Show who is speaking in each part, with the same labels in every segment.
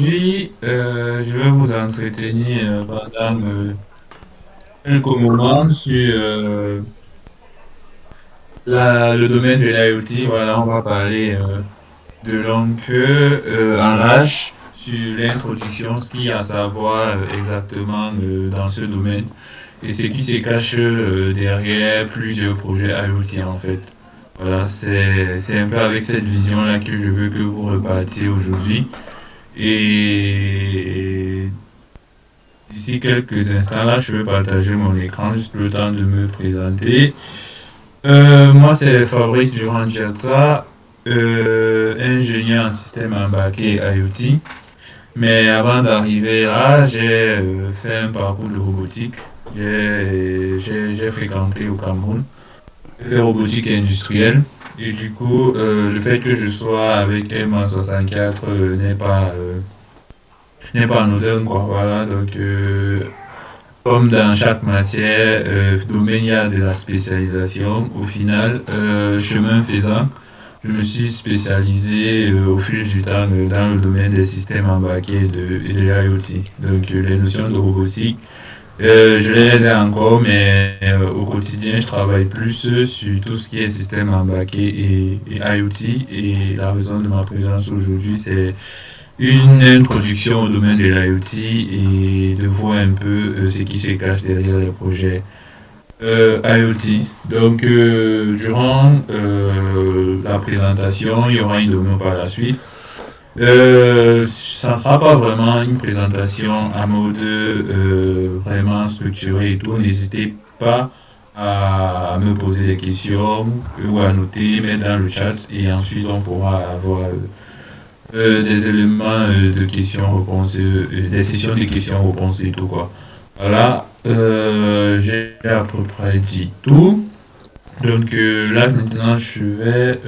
Speaker 1: aujourd'hui, je vais vous entretenir pendant quelques moments sur le domaine de l'IoT. Voilà, on va parler de longue queue en large sur l'introduction, ce qu'il y a à savoir exactement dans ce domaine et ce qui se cache derrière plusieurs projets IoT en fait. Voilà, c'est un peu avec cette vision-là que je veux que vous repartiez aujourd'hui. Et d'ici quelques instants, là, je vais partager mon écran, juste le temps de me présenter. Moi, c'est Fabrice Durand-Diatta, ingénieur en système embarqué IoT. Mais avant d'arriver là, j'ai fait un parcours de robotique. J'ai fréquenté au Cameroun, j'ai fait robotique industrielle. Et du coup, le fait que je sois avec MA64 n'est pas anodin, quoi. Voilà, donc, comme dans chaque matière, domaine, il y a de la spécialisation. Au final, chemin faisant, je me suis spécialisé au fil du temps dans le domaine des systèmes embarqués et de l'IoT. Donc, les notions de robotique, je les ai encore, mais au quotidien, je travaille plus sur tout ce qui est système embarqué et IoT. Et la raison de ma présence aujourd'hui, c'est une introduction au domaine de l'IoT et de voir un peu ce qui se cache derrière les projets IoT. Donc, durant la présentation, il y aura une démo par la suite. Ça ne sera pas vraiment une présentation en mode vraiment structuré et tout. N'hésitez pas à me poser des questions ou à noter, mettre dans le chat et ensuite on pourra avoir des éléments de questions-réponses, des sessions de questions-réponses et tout quoi. Voilà, j'ai à peu près dit tout. Donc là maintenant je vais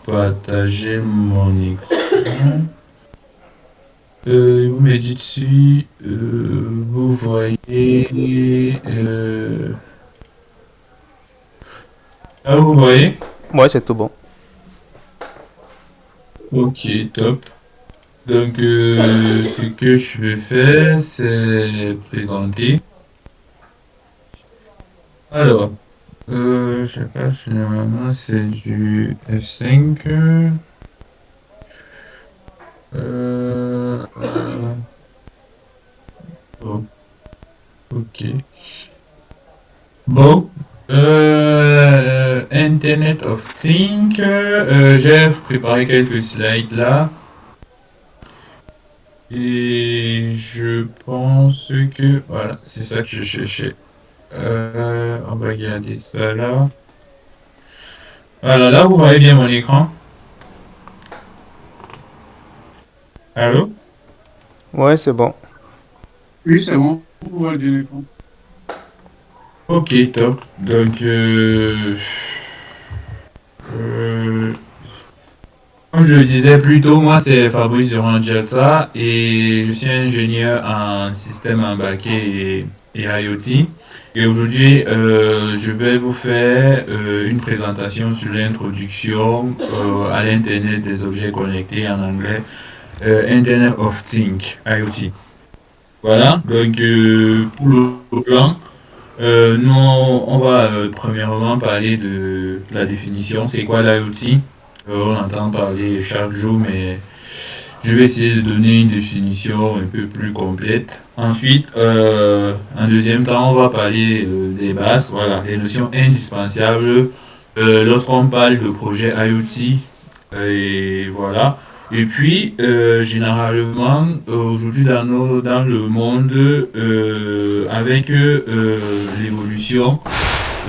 Speaker 1: partager mon écran. Vous me dites si vous voyez... ah, vous voyez?
Speaker 2: Ouais, c'est tout bon.
Speaker 1: Ok, top. Donc, ce que je vais faire, c'est présenter. Alors, je sais pas si normalement c'est du F5. Bon, ok. Bon, Internet of Things. J'ai préparé quelques slides là. Et je pense que voilà, c'est ça que je cherchais. On va regarder ça là. Voilà, là vous voyez bien mon écran. Allô?
Speaker 2: Ouais, c'est bon.
Speaker 3: Oui, c'est bon. On voit bien l'écran.
Speaker 1: Ok, top. Donc, euh, comme je le disais plus tôt, moi c'est Fabrice Durand-Diatta et je suis ingénieur en système embarqué et IoT. Et aujourd'hui, je vais vous faire une présentation sur l'introduction à l'Internet des objets connectés en anglais, Internet of Things, IoT. Voilà, donc pour le plan, nous on va premièrement parler de la définition, c'est quoi l'IoT? On entend parler chaque jour, mais je vais essayer de donner une définition un peu plus complète. Ensuite, en deuxième temps, on va parler des bases, voilà, les notions indispensables lorsqu'on parle de projet IoT. Et voilà. Et puis, généralement, aujourd'hui dans le monde, avec l'évolution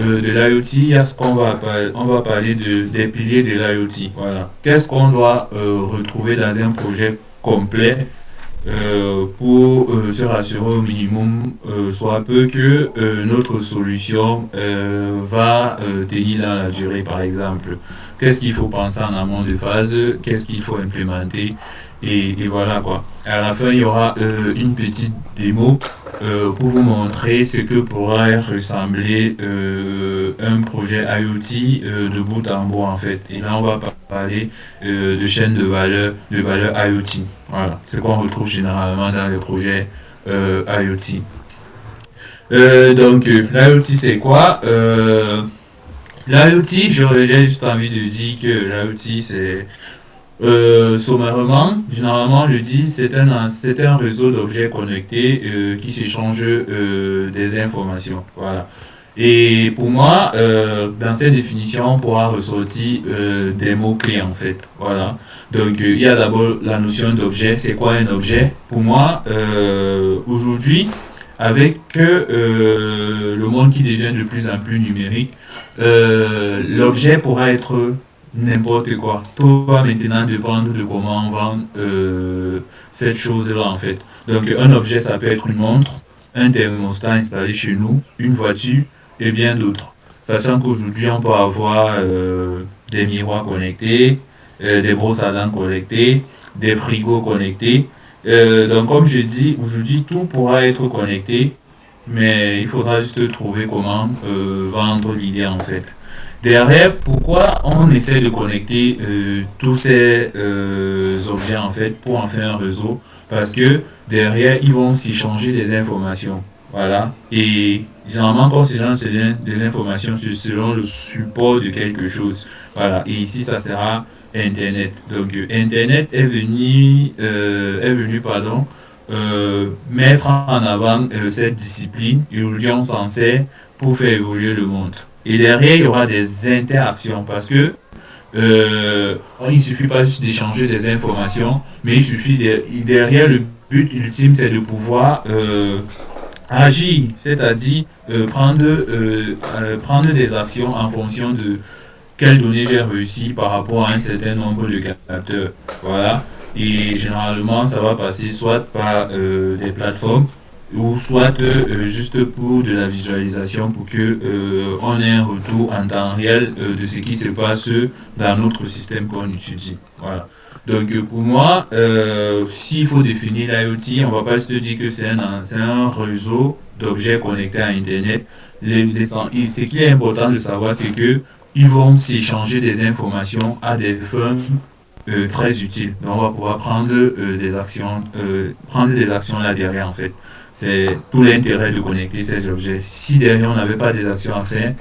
Speaker 1: de l'IoT, il y a ce qu'on va parler, on va parler des piliers de l'IoT. Voilà. Qu'est-ce qu'on doit retrouver dans un projet complet pour se rassurer au minimum, soit peu que notre solution va tenir dans la durée, par exemple. Qu'est-ce qu'il faut penser en amont de phase, qu'est-ce qu'il faut implémenter, et voilà quoi. À la fin, il y aura une petite démo pour vous montrer ce que pourrait ressembler un projet IoT de bout en bout en fait. Et là, on va parler de chaîne de valeur IoT. Voilà, c'est qu'on retrouve généralement dans les projets IoT. L'IoT, c'est quoi? L'IoT, j'ai juste envie de dire que l'IoT, c'est sommairement, généralement, on le dit, c'est un réseau d'objets connectés qui s'échangent des informations. Voilà. Et pour moi, dans cette définition, on pourra ressortir des mots-clés en fait. Voilà. Il y a d'abord la notion d'objet. C'est quoi un objet? Pour moi, aujourd'hui, avec le monde qui devient de plus en plus numérique, l'objet pourra être n'importe quoi. Tout va maintenant dépendre de comment on vend cette chose-là en fait. Donc un objet, ça peut être une montre, un thermostat installé chez nous, une voiture et bien d'autres. Sachant qu'aujourd'hui, on peut avoir des miroirs connectés, des brosses à dents connectées, des frigos connectés. Comme je dis, aujourd'hui, tout pourra être connecté, mais il faudra juste trouver comment vendre l'idée en fait. Derrière, pourquoi on essaie de connecter tous ces objets en fait pour en faire un réseau? Parce que derrière, ils vont s'échanger des informations. Voilà. Et généralement, quand ces gens se donnent des informations, c'est selon le support de quelque chose. Voilà. Et ici, ça sera Internet. Internet est venu, pardon, mettre en avant cette discipline. Et aujourd'hui, on s'en sert pour faire évoluer le monde. Et derrière, il y aura des interactions parce que il ne suffit pas juste d'échanger des informations, mais il suffit derrière le but ultime, c'est de pouvoir agir, c'est-à-dire prendre des actions en fonction de quelles données j'ai réussi par rapport à un certain nombre de capteurs. Voilà. Et généralement, ça va passer soit par des plateformes ou soit juste pour de la visualisation pour que on ait un retour en temps réel de ce qui se passe dans notre système qu'on étudie. Voilà. Pour moi, s'il faut définir l'IoT, on va pas se dire que c'est un réseau d'objets connectés à Internet. Ce qui est important de savoir, c'est que ils vont s'échanger des informations à des fins très utiles. Donc, on va pouvoir prendre des actions là derrière en fait. C'est tout l'intérêt de connecter ces objets. Si derrière on n'avait pas des actions à faire,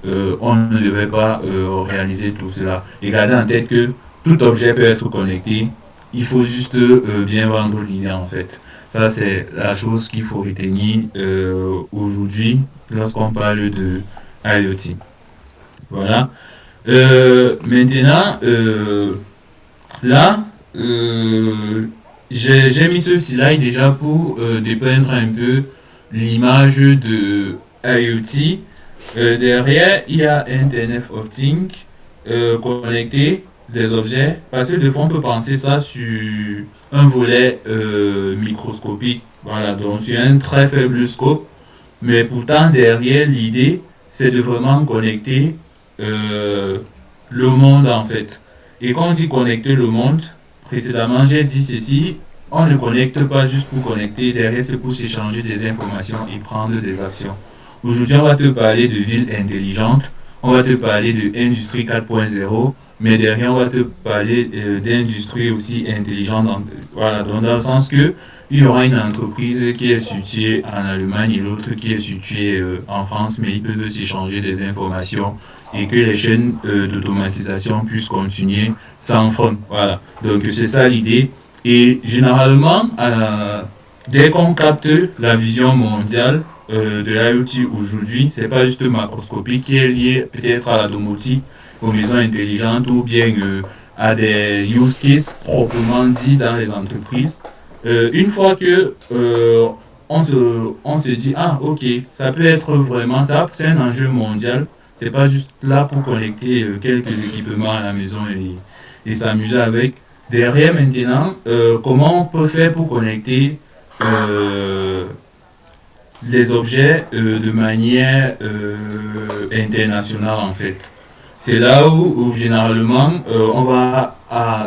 Speaker 1: on ne devait pas réaliser tout cela. Et gardez en tête que tout objet peut être connecté. Il faut juste bien vendre l'idée en fait. Ça, c'est la chose qu'il faut retenir aujourd'hui lorsqu'on parle de IoT. Voilà. Maintenant, là, j'ai mis ce slide déjà pour dépeindre un peu l'image de IoT. Derrière, il y a Internet of Things connecté des objets. Parce que des fois, on peut penser ça sur un volet microscopique. Voilà, donc sur un très faible scope. Mais pourtant, derrière, l'idée, c'est de vraiment connecter le monde en fait. Et quand on dit connecter le monde, précédemment j'ai dit ceci, on ne connecte pas juste pour connecter, derrière c'est pour s'échanger des informations et prendre des actions. Aujourd'hui on va te parler de ville intelligente, on va te parler de industrie 4.0, mais derrière on va te parler d'industrie aussi intelligente, voilà, donc dans le sens que il y aura une entreprise qui est située en Allemagne et l'autre qui est située en France, mais ils peuvent s'échanger des informations et que les chaînes d'automatisation puissent continuer sans frein. Voilà. Donc c'est ça l'idée. Et généralement, dès qu'on capte la vision mondiale de l'IoT aujourd'hui, c'est pas juste macroscopique qui est lié peut-être à la domotique, aux maisons intelligentes ou bien à des use cases proprement dit dans les entreprises. Une fois que on se dit ah ok, ça peut être vraiment ça, c'est un enjeu mondial. C'est pas juste là pour connecter quelques équipements à la maison et s'amuser avec. Derrière maintenant, comment on peut faire pour connecter les objets de manière internationale en fait. C'est là où généralement on va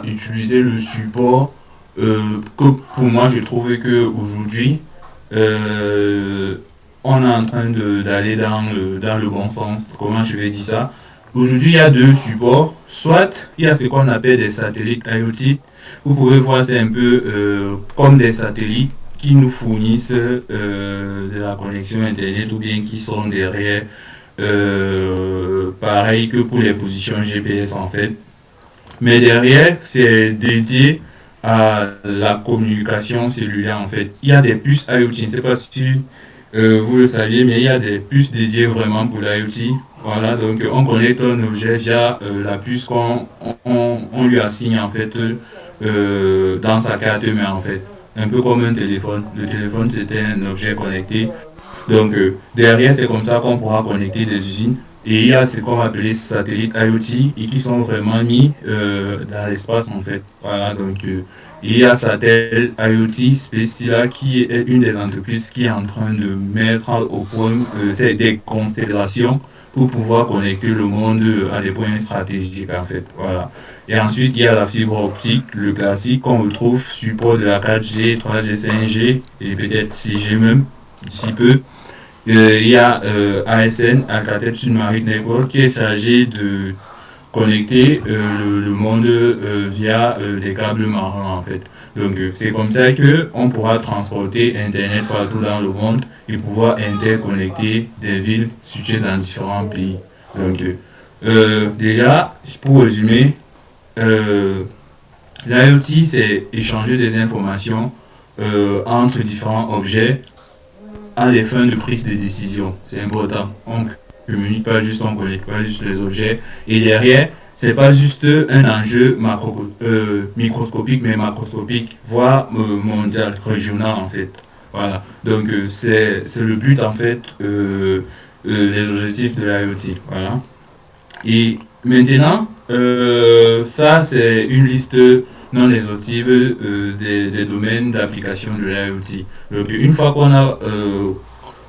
Speaker 1: utiliser le support que pour moi je trouve que aujourd'hui euh, on est en train d'aller dans le bon sens. Comment je vais dire ça? Aujourd'hui, il y a deux supports. Soit il y a ce qu'on appelle des satellites IoT. Vous pouvez voir, c'est un peu comme des satellites qui nous fournissent de la connexion Internet ou bien qui sont derrière, pareil que pour les positions GPS en fait. Mais derrière, c'est dédié à la communication cellulaire en fait. Il y a des puces IoT, je ne sais pas si vous le saviez, mais il y a des puces dédiées vraiment pour l'IoT. Voilà, donc on connecte un objet via la puce qu'on lui assigne en fait dans sa carte mère en fait. Un peu comme un téléphone. Le téléphone c'était un objet connecté. Donc derrière c'est comme ça qu'on pourra connecter des usines. Et il y a ce qu'on va appeler satellites IoT et qui sont vraiment mis dans l'espace en fait. Voilà, donc il y a Satel IoT Space qui est une des entreprises qui est en train de mettre au point des constellations pour pouvoir connecter le monde à des points stratégiques en fait. Voilà. Et ensuite, il y a la fibre optique, le classique qu'on retrouve, support de la 4G, 3G, 5G et peut-être 6G même, d'ici peu. Il y a ASN, Alcatel Submarine Network, qui est chargé de connecter le monde via des câbles marins en fait. Donc c'est comme ça que on pourra transporter Internet partout dans le monde et pouvoir interconnecter des villes situées dans différents pays. Donc déjà, pour résumer, l'IoT c'est échanger des informations entre différents objets à des fins de prise de décision. C'est important. On communique pas juste, on connecte pas juste les objets. Et derrière, c'est pas juste un enjeu microscopique, mais macroscopique, voire mondial, régional en fait. Voilà. Donc c'est le but en fait, les objectifs de l'IoT. Voilà. Et maintenant, ça c'est une liste non exhaustive des domaines d'application de l'IoT. Donc une fois qu'on a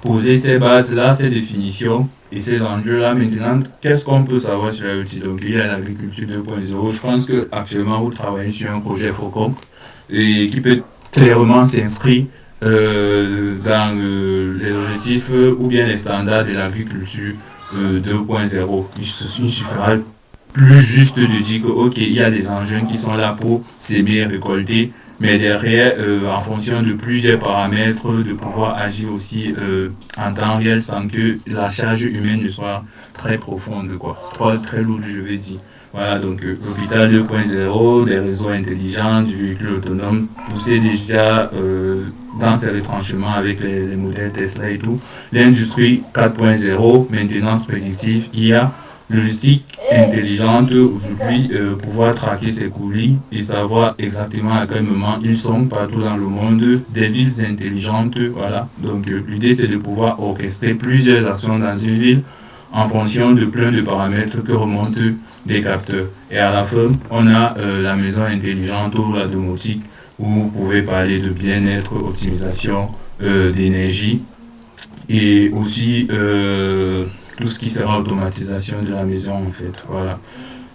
Speaker 1: posé ces bases-là, ces définitions et ces enjeux-là, maintenant, qu'est-ce qu'on peut savoir sur l'IoT? Donc il y a l'agriculture 2.0. Je pense que actuellement vous travaillez sur un projet FOCOM et qui peut clairement s'inscrire dans les objectifs ou bien les standards de l'agriculture 2.0. Il suffira plus juste de dire que ok, il y a des engins qui sont là pour s'aimer, récolter, mais derrière, en fonction de plusieurs paramètres, de pouvoir agir aussi en temps réel sans que la charge humaine ne soit très profonde, quoi. Très, très lourde, je vais dire. Voilà, donc l'hôpital 2.0, des réseaux intelligents, du véhicule autonome, poussé déjà dans ses retranchements avec les modèles Tesla et tout. L'industrie 4.0, maintenance prédictive, IA, logistique intelligente, aujourd'hui pouvoir traquer ses colis et savoir exactement à quel moment ils sont partout dans le monde, des villes intelligentes, voilà. Donc l'idée c'est de pouvoir orchestrer plusieurs actions dans une ville en fonction de plein de paramètres que remontent des capteurs. Et à la fin, on a la maison intelligente ou la domotique où vous pouvez parler de bien-être, optimisation d'énergie et aussi tout ce qui sera automatisation de la maison en fait. Voilà.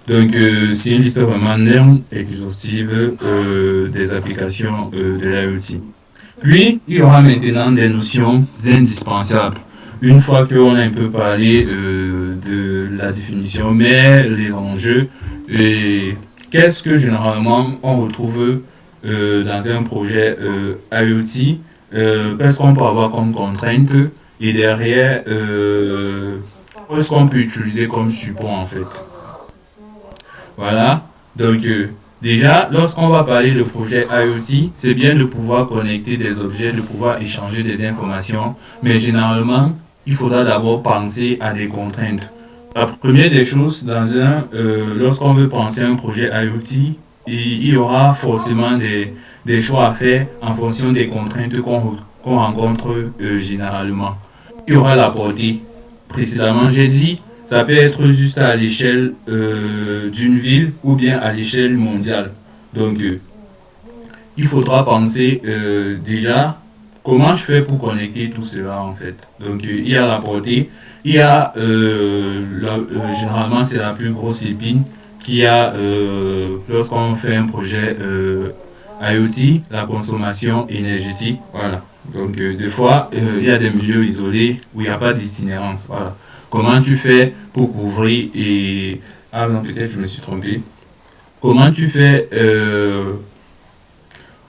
Speaker 1: Donc c'est une liste vraiment non exhaustive des applications de l'IoT. Puis il y aura maintenant des notions indispensables. Une fois qu'on a un peu parlé de la définition, mais les enjeux, et qu'est-ce que généralement on retrouve dans un projet IoT, qu'est-ce qu'on peut avoir comme contrainte et derrière, qu'est-ce qu'on peut utiliser comme support en fait. Voilà, donc déjà, lorsqu'on va parler de projet IoT, c'est bien de pouvoir connecter des objets, de pouvoir échanger des informations, mais généralement, il faudra d'abord penser à des contraintes. La première des choses, lorsqu'on veut penser à un projet IoT, il y aura forcément des choix à faire en fonction des contraintes qu'on rencontre généralement. Il y aura la portée. Précédemment, j'ai dit, ça peut être juste à l'échelle d'une ville ou bien à l'échelle mondiale. Donc, il faudra penser déjà comment je fais pour connecter tout cela en fait. Donc, il y a la portée, il y a généralement c'est la plus grosse épine qui a lorsqu'on fait un projet IoT, la consommation énergétique. Voilà. Donc, des fois, il y a des milieux isolés où il n'y a pas d'itinérance. Voilà. Comment tu fais pour couvrir et... Ah non, peut-être je me suis trompé. Comment tu fais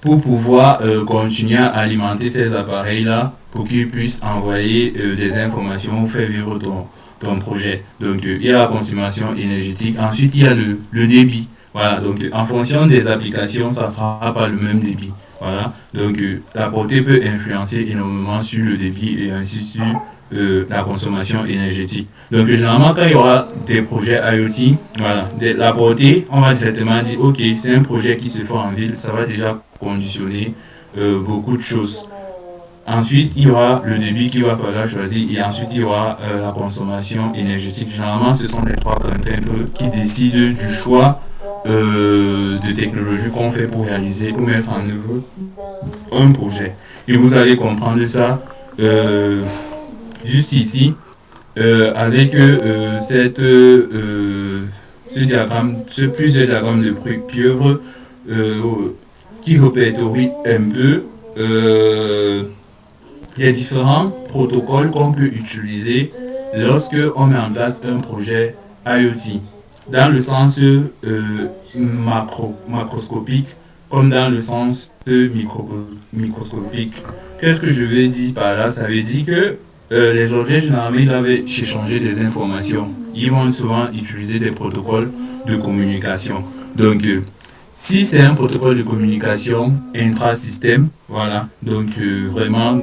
Speaker 1: pour pouvoir continuer à alimenter ces appareils-là pour qu'ils puissent envoyer des informations ou faire vivre ton projet. Donc, il y a la consommation énergétique. Ensuite, il y a le débit. Voilà. Donc, en fonction des applications, ça ne sera pas le même débit. Voilà. Donc, la portée peut influencer énormément sur le débit et ainsi sur la consommation énergétique. Donc, généralement, quand il y aura des projets IoT, voilà, la portée, on va directement dire, OK, c'est un projet qui se fait en ville, ça va déjà conditionner beaucoup de choses. Ensuite, il y aura le débit qu'il va falloir choisir et ensuite, il y aura la consommation énergétique. Généralement, ce sont les trois contraintes qui décident du choix de technologie qu'on fait pour réaliser ou mettre en œuvre un projet. Et vous allez comprendre ça juste ici avec ce diagramme, plusieurs diagrammes de pieuvre qui répertorie un peu les différents protocoles qu'on peut utiliser lorsque on met en place un projet IoT, dans le sens macroscopique comme dans le sens microscopique. Qu'est-ce que je veux dire par là? Ça veut dire que les objets, généralement, ils doivent échanger des informations. Ils vont souvent utiliser des protocoles de communication. Donc, si c'est un protocole de communication intra-système, voilà, donc vraiment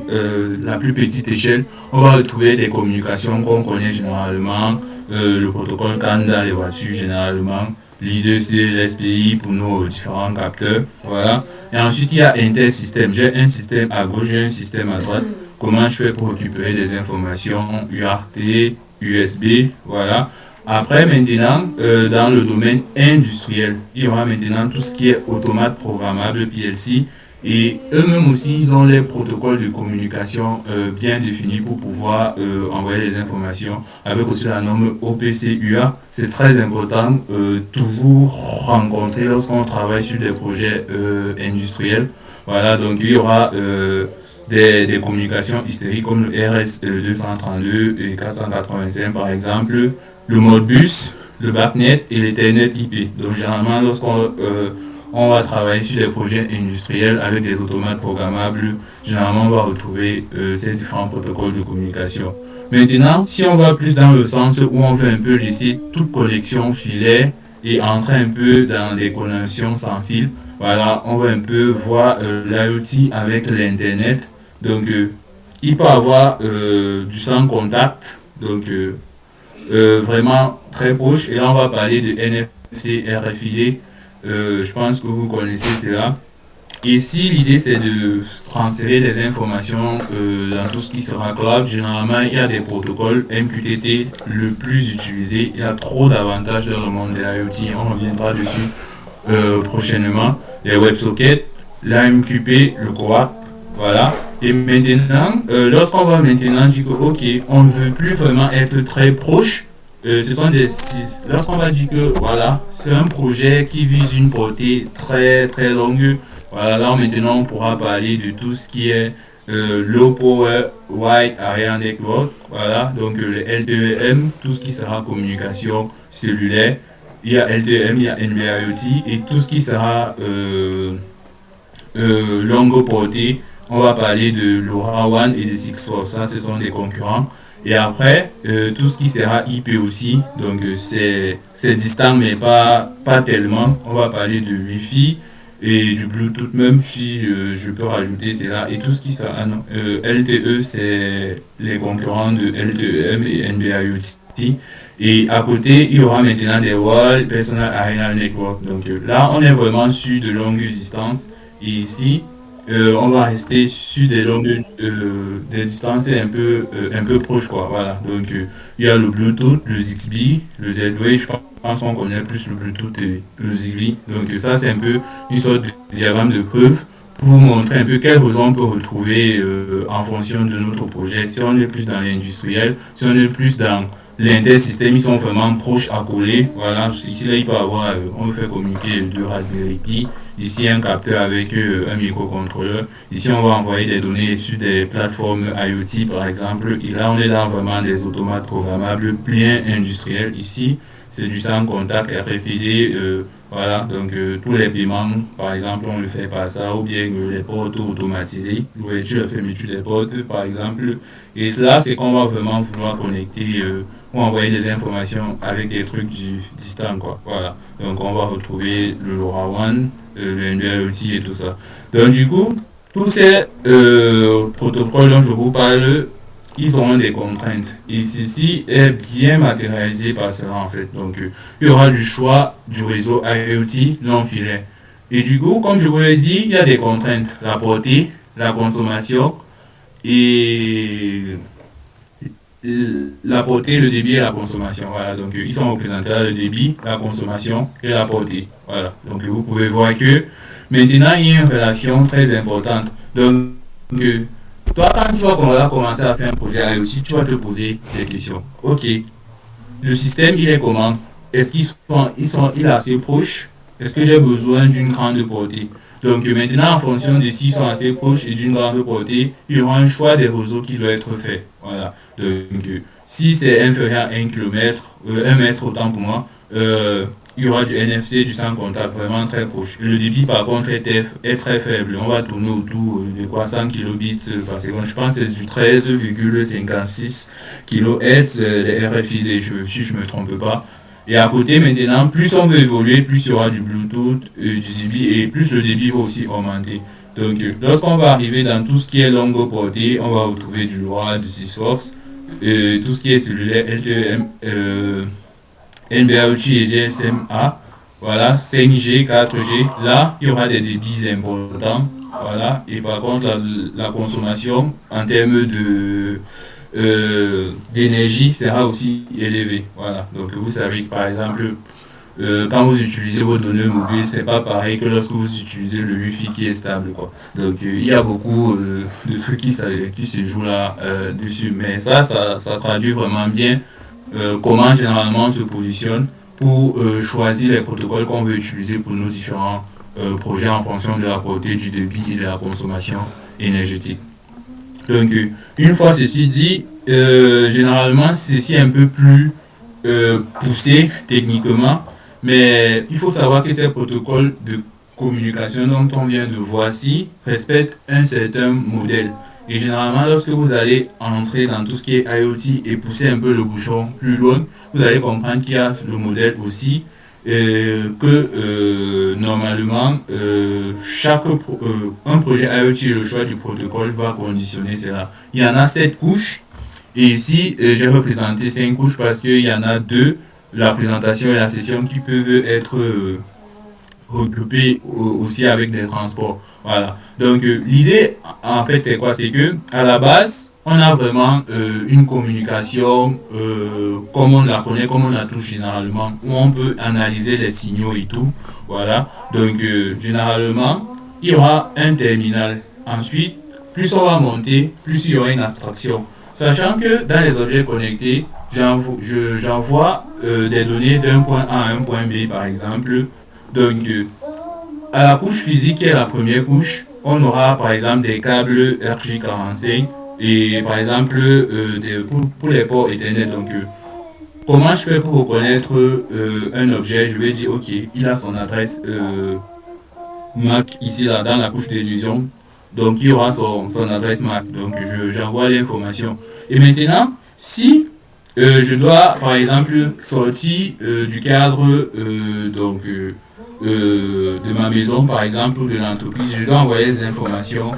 Speaker 1: la plus petite échelle, on va retrouver des communications qu'on connaît généralement, le protocole CAN dans les voitures généralement, l'I2C, l'SPI pour nos différents capteurs, voilà. Et ensuite, il y a intersystème. J'ai un système à gauche, j'ai un système à droite. Comment je fais pour récupérer des informations UART, USB, voilà. Après, maintenant, dans le domaine industriel, il y aura maintenant tout ce qui est automate programmable, PLC. Et eux-mêmes aussi, ils ont les protocoles de communication bien définis pour pouvoir envoyer les informations avec aussi la norme OPC-UA. C'est très important, toujours rencontrer lorsqu'on travaille sur des projets industriels. Voilà, donc il y aura des communications hystériques comme le RS232 et 485 par exemple, le Modbus, le BACnet et l'Ethernet IP. Donc généralement lorsqu'on on va travailler sur des projets industriels avec des automates programmables, généralement on va retrouver ces différents protocoles de communication. Maintenant, si on va plus dans le sens où on veut un peu laisser toute connexion filaire et entrer un peu dans des connexions sans fil, voilà, on va un peu voir l'IoT avec l'Internet. Donc, il peut avoir du sans contact, donc vraiment très proche. Et là, on va parler de NFC RFID. Je pense que vous connaissez cela. Ici, l'idée, c'est de transférer des informations dans tout ce qui sera cloud. Généralement, il y a des protocoles MQTT le plus utilisé. Il y a trop d'avantages dans le monde de l'IoT. On reviendra dessus prochainement. Les WebSockets, l'AMQP, le CoAP, voilà. Et maintenant, lorsqu'on va maintenant dire que, ok, on ne veut plus vraiment être très proche, ce sont lorsqu'on va dire que, voilà, c'est un projet qui vise une portée très très longue, voilà, là maintenant on pourra parler de tout ce qui est Low Power Wide Area Network, voilà, donc le LTE-M, tout ce qui sera communication cellulaire, il y a LTE-M, il y a NB-IoT, et tout ce qui sera longue portée, on va parler de LoRaWAN et de 640, ça ce sont des concurrents. Et après, tout ce qui sera IP aussi, donc c'est distant mais pas tellement. On va parler de Wi-Fi et du Bluetooth même, si je peux rajouter cela. Et tout ce qui sera LTE, c'est les concurrents de LTE-M et NB-IoT. Et à côté, il y aura maintenant des WAN, Personal Area Network. Donc là, on est vraiment sur de longues distances. Et ici, on va rester sur des distances un peu proches, quoi. Voilà. Donc, il y a le Bluetooth, le Zigbee, le Z-Wave. Je pense qu'on connaît plus le Bluetooth et le Zigbee. Donc, ça, c'est un peu une sorte de diagramme de preuve pour vous montrer un peu quelles raisons on peut retrouver en fonction de notre projet. Si on est plus dans l'industriel, si on est plus dans l'intersystème, ils sont vraiment proches à coller. Voilà. Ici, là, il peut avoir, on veut faire communiquer deux Raspberry Pi. Ici, un capteur avec un microcontrôleur. Ici, on va envoyer des données sur des plateformes IoT, par exemple. Et là, on est dans vraiment des automates programmables bien industriels. Ici, c'est du sans contact RFID. Voilà, donc tous les paiements, par exemple, on le fait par ça, ou bien les portes automatisées, l'ouverture et fermeture des portes, par exemple. Et là, c'est qu'on va vraiment vouloir connecter ou envoyer des informations avec des trucs distants, quoi. Voilà. Donc, on va retrouver le LoRaWAN, le NB-IoT et tout ça. Donc, du coup, tous ces protocoles dont je vous parle, ils ont des contraintes. Et ceci est bien matérialisé par cela, en fait. Donc, il y aura du choix du réseau IoT non filaire. Et du coup, comme je vous l'ai dit, il y a des contraintes. La portée, la consommation et la portée, le débit et la consommation. Voilà, donc ils sont représentés là, le débit, la consommation et la portée. Voilà, donc vous pouvez voir que maintenant il y a une relation très importante. Donc, toi, quand tu vas commencer à faire un projet IoT, tu vas te poser des questions. Ok, le système, il est comment? Est-ce il est assez proche? Est-ce que j'ai besoin d'une grande portée? Donc maintenant, en fonction de s'ils sont assez proches et d'une grande portée, il y aura un choix des réseaux qui doit être fait. Voilà. Donc si c'est inférieur à 1 km, 1 mètre autant pour moi, il y aura du NFC, du sans contact vraiment très proche. Le débit par contre est très faible. On va tourner autour de quoi 100 kilobits par seconde. Je pense que c'est du 13,56 kHz les RFID, si je ne me trompe pas. Et à côté, maintenant, plus on veut évoluer, plus il y aura du Bluetooth, du Zigbee, et plus le débit va aussi augmenter. Donc, lorsqu'on va arriver dans tout ce qui est longue portée, on va retrouver du LoRa, du Sigfox, tout ce qui est cellulaire, LTE, NB-IoT et GSM-A, voilà, 5G, 4G, là, il y aura des débits importants, voilà, et par contre, la consommation en termes d'énergie sera aussi élevée, voilà. Donc, vous savez que, par exemple, quand vous utilisez vos données mobiles, c'est pas pareil que lorsque vous utilisez le Wi-Fi qui est stable, quoi. Donc, il y a beaucoup de trucs qui se jouent là dessus, mais ça traduit vraiment bien comment généralement on se positionne pour choisir les protocoles qu'on veut utiliser pour nos différents projets en fonction de la portée, du débit et de la consommation énergétique. Donc, une fois ceci dit, généralement, ceci est un peu plus poussé techniquement, mais il faut savoir que ces protocoles de communication dont on vient de voir ci respectent un certain modèle. Et généralement, lorsque vous allez entrer dans tout ce qui est IoT et pousser un peu le bouchon plus loin, vous allez comprendre qu'il y a le modèle aussi, que normalement, un projet IoT, le choix du protocole va conditionner cela. Il y en a 7 couches, et ici, j'ai représenté 5 couches parce qu'il y en a 2, la présentation et la session, qui peuvent être regroupées aussi avec des transports. Voilà. Donc, l'idée, en fait, c'est quoi? C'est que, à la base, on a vraiment une communication comme on la connaît, comme on la touche généralement, où on peut analyser les signaux et tout. Voilà. Donc, généralement, il y aura un terminal. Ensuite, plus on va monter, plus il y aura une abstraction. Sachant que dans les objets connectés, j'envoie des données d'un point A à un point B, par exemple. Donc, à la couche physique, qui est la première couche, on aura par exemple des câbles RJ45 et par exemple pour les ports Ethernet. Donc, comment je fais pour reconnaître un objet? Je vais dire, ok, il a son adresse MAC ici, là, dans la couche d'illusion. Donc, il y aura son adresse MAC. Donc, j'envoie l'information. Et maintenant, si je dois, par exemple, sortir du cadre de ma maison, par exemple, ou de l'entreprise, je dois envoyer des informations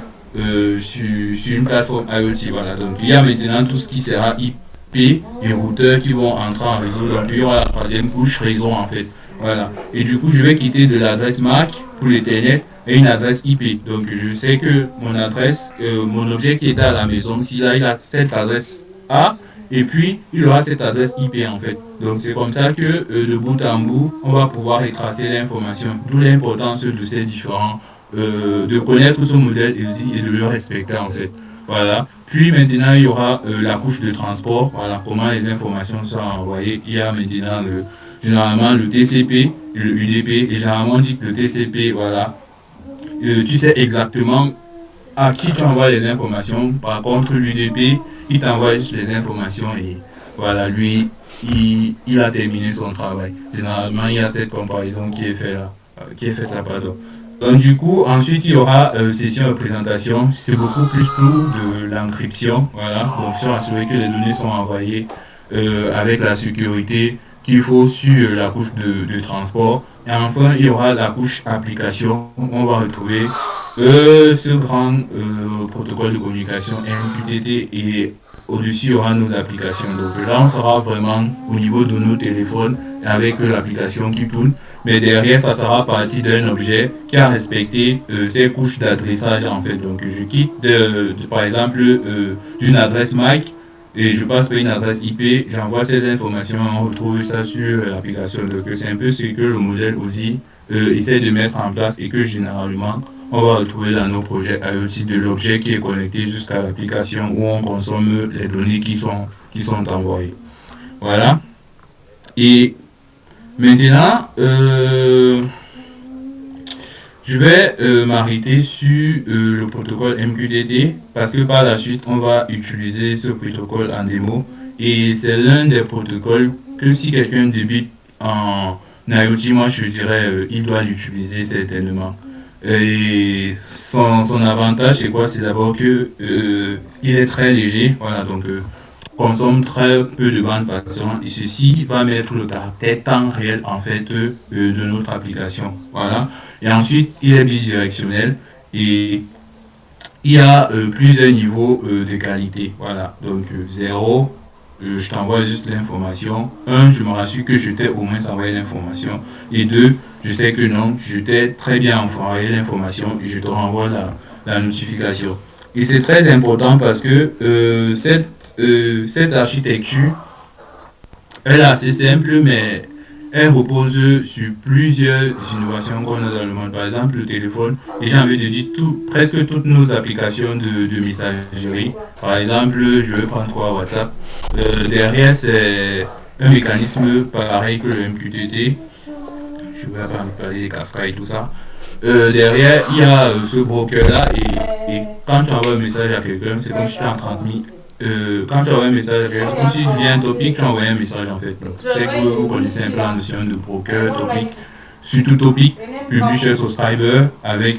Speaker 1: sur une plateforme IoT. Voilà. Donc, il y a maintenant tout ce qui sera IP, les routeurs qui vont entrer en réseau. Donc, il y aura la troisième couche réseau, en fait. Voilà. Et du coup, je vais quitter de l'adresse MAC pour l'Ethernet et une adresse IP. Donc, je sais que mon adresse, mon objet qui est à la maison, si là, il a cette adresse A, et puis il aura cette adresse IP en fait. Donc, c'est comme ça que de bout en bout, on va pouvoir retracer l'information. D'où l'importance de ces différents, de connaître ce modèle et de le respecter en fait. Voilà. Puis maintenant, il y aura la couche de transport. Voilà comment les informations sont envoyées. Il y a maintenant généralement le TCP et le UDP. Et généralement, on dit que le TCP, voilà, tu sais exactement à qui tu envoies les informations. Par contre, l'UDP, il t'envoie juste les informations et voilà, lui, il a terminé son travail. Généralement, il y a cette comparaison qui est faite là, pardon. Donc, du coup, ensuite, il y aura session de présentation. C'est beaucoup plus pour de l'encryption. Voilà. Donc, sur assurer que les données sont envoyées avec la sécurité qu'il faut sur la couche de transport. Et enfin, il y aura la couche application. On va retrouver ce grand protocole de communication MQTT et au-dessus, il y aura nos applications. Donc là, on sera vraiment au niveau de nos téléphones avec l'application qui tourne. Mais derrière, ça sera parti d'un objet qui a respecté ces couches d'adressage en fait. Donc je quitte par exemple d'une adresse MAC et je passe par une adresse IP, j'envoie ces informations, on retrouve ça sur l'application. Donc c'est un peu ce que le modèle aussi essaie de mettre en place et que généralement on va retrouver dans nos projets IoT de l'objet qui est connecté jusqu'à l'application où on consomme les données qui sont envoyées. Voilà. Et maintenant, je vais m'arrêter sur le protocole MQTT parce que par la suite, on va utiliser ce protocole en démo. Et c'est l'un des protocoles que si quelqu'un débute en IoT, moi je dirais il doit l'utiliser certainement. Et son avantage, c'est quoi? C'est d'abord que il est très léger, voilà, donc consomme très peu de bande passante et ceci va mettre le caractère temps réel en fait de notre application, voilà. Et ensuite, il est bidirectionnel et il y a plusieurs niveaux de qualité, voilà. Donc 0, je t'envoie juste l'information. 1, je me rassure que je t'ai au moins envoyé l'information. Et 2, je sais que non, je t'ai très bien envoyé l'information et je te renvoie la notification. Et c'est très important parce que cette architecture, elle est assez simple, mais elle repose sur plusieurs innovations qu'on a dans le monde. Par exemple, le téléphone, et j'ai envie de dire presque toutes nos applications de messagerie. Par exemple, je vais prendre quoi, WhatsApp. Derrière, c'est un mécanisme pareil que le MQTT. Je vais pas parler des Kafka et tout ça. Derrière, il y a ce broker-là et quand tu envoies un message à quelqu'un, c'est comme si tu as transmis. Quand tu envoies un message à quelqu'un, comme si tu viens un topic, tu envoies un message en fait. Donc, c'est que vous connaissez un peu la notion de broker, topic, surtout topic, publisher, subscriber avec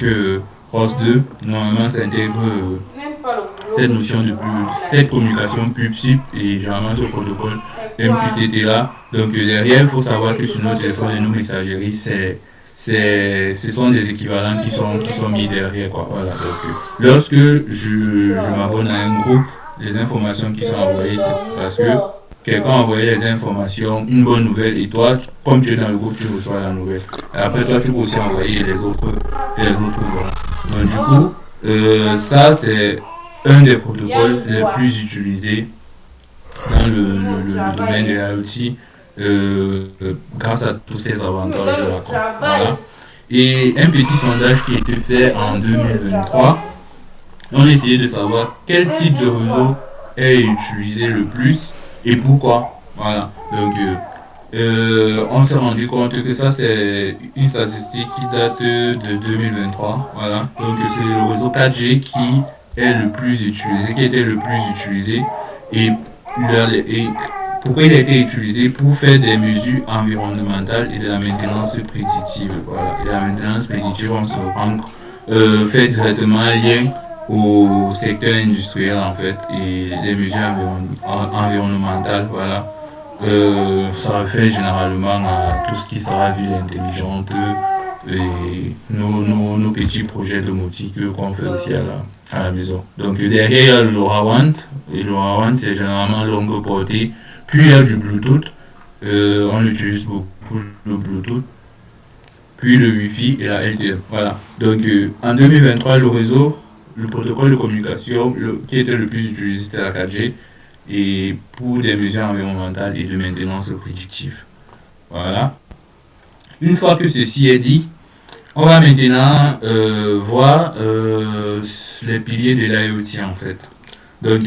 Speaker 1: ROS 2. Normalement, ça intègre cette notion de cette communication pub-sip et généralement ce protocole MQTT là. Donc derrière, il faut savoir que sur nos téléphones et nos messageries, ce sont des équivalents qui sont mis derrière quoi. Voilà. Donc lorsque je m'abonne à un groupe, les informations qui sont envoyées, c'est parce que quelqu'un a envoyé les informations, une bonne nouvelle, et toi, comme tu es dans le groupe, tu reçois la nouvelle. Et après toi, tu peux aussi envoyer les autres voilà. Donc du coup, ça c'est un des protocoles les plus utilisés dans le domaine de l'IoT grâce à tous ces avantages-là. Voilà. Et un petit sondage qui a été fait en 2023, on a essayé de savoir quel type de réseau est utilisé le plus et pourquoi. Voilà. Donc, on s'est rendu compte que ça, c'est une statistique qui date de 2023. Voilà. Donc, c'est le réseau 4G qui est le plus utilisé, qui était le plus utilisé. Et pourquoi il a été utilisé? Pour faire des mesures environnementales et de la maintenance prédictive. Voilà. Et la maintenance prédictive, on se rend fait directement un lien au secteur industriel en fait et les mesures environnementales, voilà. Ça refait généralement à tout ce qui sera ville intelligente et nos petits projets domotiques qu'on fait aussi à la maison. Donc derrière il y a le LoRaWAN et le LoRaWAN c'est généralement longue portée, puis il y a du Bluetooth, on utilise beaucoup le Bluetooth, puis le Wi-Fi et la LTE. Voilà. Donc en 2023 le protocole de communication qui était le plus utilisé c'était la 4G et pour des mesures environnementales et de maintenance prédictive. Voilà. Une fois que ceci est dit, on va maintenant voir les piliers de l'IoT en fait. Donc,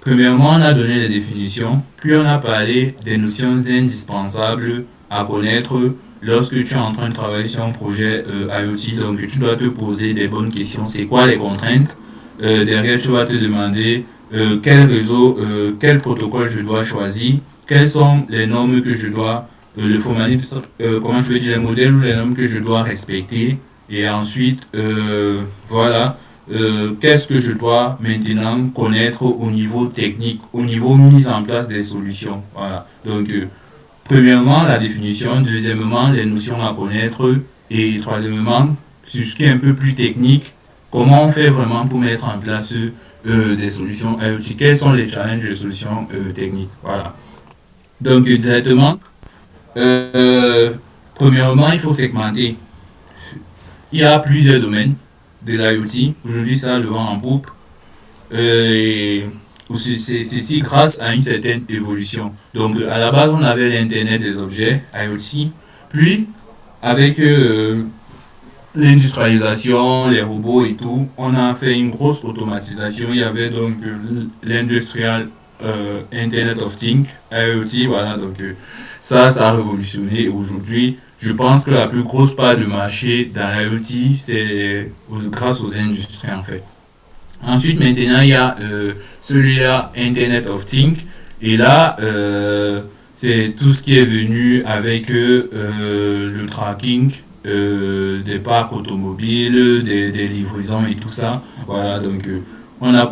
Speaker 1: premièrement, on a donné les définitions, puis on a parlé des notions indispensables à connaître lorsque tu es en train de travailler sur un projet IoT, donc tu dois te poser des bonnes questions. C'est quoi les contraintes? Derrière, tu vas te demander quel réseau, quel protocole je dois choisir, quelles sont les normes que je dois, le formalisme, comment je vais dire, les modèles ou les normes que je dois respecter. Et ensuite, voilà, qu'est-ce que je dois maintenant connaître au niveau technique, au niveau mise en place des solutions. Voilà. Donc, premièrement, la définition. Deuxièmement, les notions à connaître. Et troisièmement, sur ce qui est un peu plus technique, comment on fait vraiment pour mettre en place des solutions IoT. Quels sont les challenges des solutions techniques. Voilà. Donc, directement, euh, premièrement, il faut segmenter. Il y a plusieurs domaines de l'IoT. Aujourd'hui, ça a le vent en poupe. Et ceci grâce à une certaine évolution. Donc, à la base, on avait l'Internet des objets, IoT. Puis, avec l'industrialisation, les robots et tout, on a fait une grosse automatisation. Il y avait donc l'industrial Internet of Things, IoT, voilà. Donc, ça a révolutionné. Aujourd'hui, je pense que la plus grosse part de marché dans l'IoT, c'est grâce aux industries, en fait. Ensuite, maintenant, il y a celui-là, Internet of Things. Et là, c'est tout ce qui est venu avec le tracking des parcs automobiles, des livraisons et tout ça. Voilà, donc on a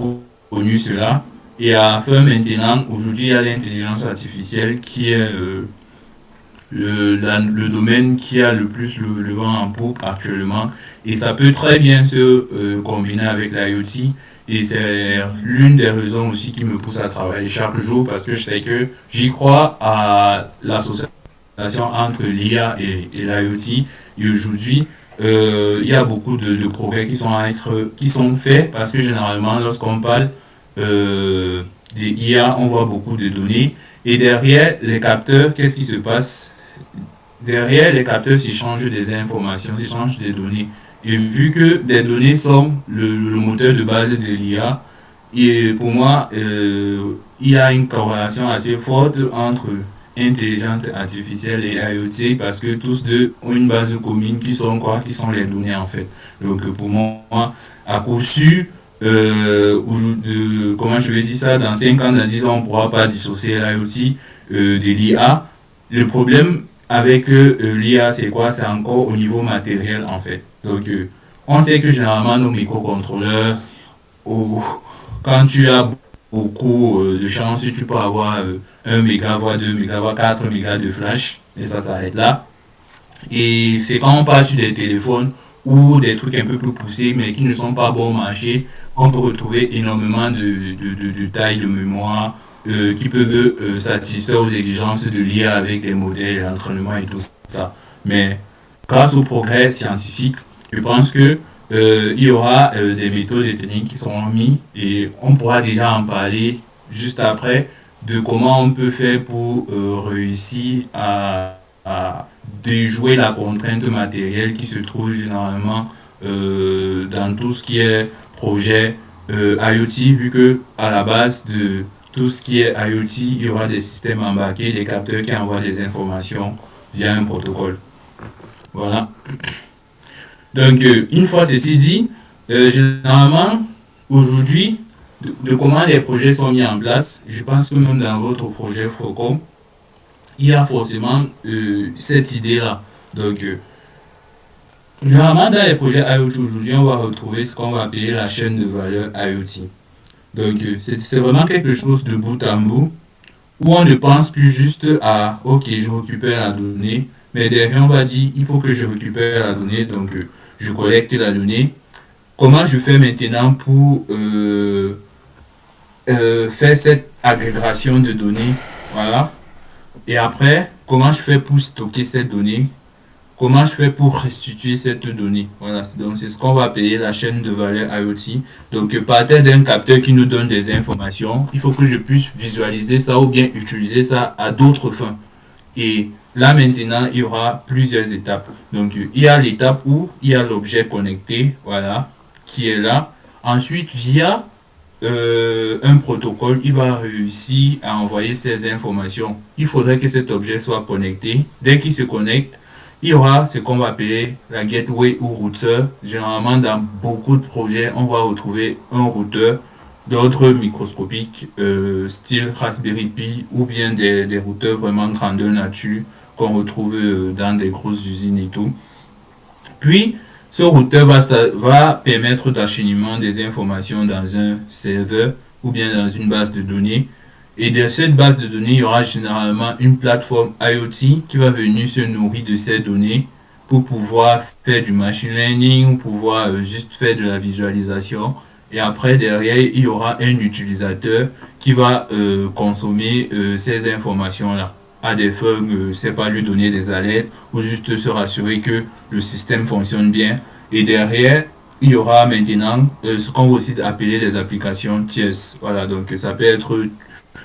Speaker 1: connu cela. Et enfin, maintenant, aujourd'hui, il y a l'intelligence artificielle qui est le domaine qui a le plus le vent en poupe actuellement. Et ça peut très bien se combiner avec l'IoT. Et c'est l'une des raisons aussi qui me pousse à travailler chaque jour parce que je sais que j'y crois à l'association entre l'IA et l'IoT. Et aujourd'hui, il y a beaucoup de progrès qui sont faits parce que généralement, lorsqu'on parle des IA, on voit beaucoup de données. Et derrière les capteurs, qu'est-ce qui se passe? Derrière les capteurs s'échangent des informations, s'échangent des données. Et vu que des données sont le moteur de base de l'IA, et pour moi, il y a une corrélation assez forte entre intelligence artificielle et IoT parce que tous deux ont une base commune qui sont quoi? Qui sont les données en fait. Donc pour moi, à coup sûr, comment je vais dire ça, dans 5 ans, dans 10 ans, on ne pourra pas dissocier l'IoT de l'IA. Le problème avec l'IA, c'est quoi? C'est encore au niveau matériel en fait. Donc, on sait que généralement, nos microcontrôleurs, au- quand tu as beaucoup de chance, tu peux avoir 1 méga, voire 2 mégas, voire 4 mégas de flash, et ça s'arrête là. Et c'est quand on passe sur des téléphones ou des trucs un peu plus poussés, mais qui ne sont pas bons au marché, on peut retrouver énormément de tailles de mémoire qui peuvent satisfaire aux exigences de l'IA avec des modèles, l'entraînement et tout ça. Mais grâce au progrès scientifique, je pense que il y aura des méthodes et techniques qui seront mises et on pourra déjà en parler juste après de comment on peut faire pour réussir à déjouer la contrainte matérielle qui se trouve généralement dans tout ce qui est projet IoT, vu que à la base de tout ce qui est IoT, il y aura des systèmes embarqués, des capteurs qui envoient des informations via un protocole. Voilà. Donc, une fois ceci dit, généralement, aujourd'hui, de comment les projets sont mis en place, je pense que même dans votre projet Frocom, il y a forcément cette idée-là. Donc, généralement, dans les projets IoT aujourd'hui, on va retrouver ce qu'on va appeler la chaîne de valeur IoT. Donc, c'est vraiment quelque chose de bout en bout où on ne pense plus juste à OK, je récupère la donnée, mais derrière, on va dire il faut que je récupère la donnée, donc je collecte la donnée. Comment je fais maintenant pour faire cette agrégation de données? Voilà. Et après, comment je fais pour stocker cette donnée? Comment je fais pour restituer cette donnée? Voilà, donc c'est ce qu'on va appeler la chaîne de valeur IoT. Donc, partir d'un capteur qui nous donne des informations, il faut que je puisse visualiser ça ou bien utiliser ça à d'autres fins. Et là maintenant, il y aura plusieurs étapes. Donc, il y a l'étape où il y a l'objet connecté, voilà, qui est là. Ensuite, via un protocole, il va réussir à envoyer ces informations. Il faudrait que cet objet soit connecté. Dès qu'il se connecte, Il y aura ce qu'on va appeler la gateway ou routeur. Généralement, dans beaucoup de projets, on va retrouver un routeur d'ordre microscopique, style Raspberry Pi, ou bien des routeurs vraiment grandeur nature qu'on retrouve dans des grosses usines et tout. Puis, ce routeur va permettre d'acheminement des informations dans un serveur ou bien dans une base de données. Et de cette base de données, il y aura généralement une plateforme IoT qui va venir se nourrir de ces données pour pouvoir faire du machine learning ou pouvoir juste faire de la visualisation. Et après, derrière, il y aura un utilisateur qui va consommer ces informations-là à des fins, c'est pas lui donner des alertes ou juste se rassurer que le système fonctionne bien. Et derrière, il y aura maintenant ce qu'on va aussi appeler les applications tierces. Voilà, donc ça peut être,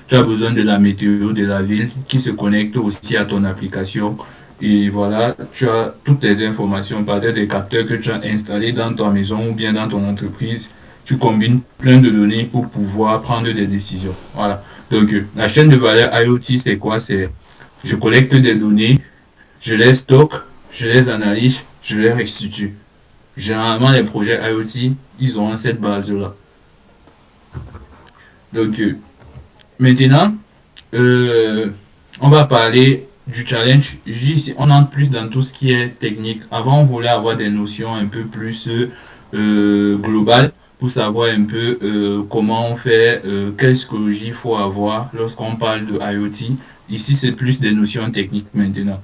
Speaker 1: tu as besoin de la météo de la ville qui se connecte aussi à ton application. Et voilà, tu as toutes les informations par des capteurs que tu as installés dans ta maison ou bien dans ton entreprise. Tu combines plein de données pour pouvoir prendre des décisions. Voilà. Donc, la chaîne de valeur IoT, c'est quoi? C'est je collecte des données, je les stocke, je les analyse, je les restitue. Généralement, les projets IoT, ils ont cette base-là. Donc, maintenant, on va parler du challenge. Je dis ici, on entre plus dans tout ce qui est technique. Avant, on voulait avoir des notions un peu plus globales pour savoir un peu comment on fait, quelle psychologie il faut avoir lorsqu'on parle de IoT. Ici, c'est plus des notions techniques maintenant.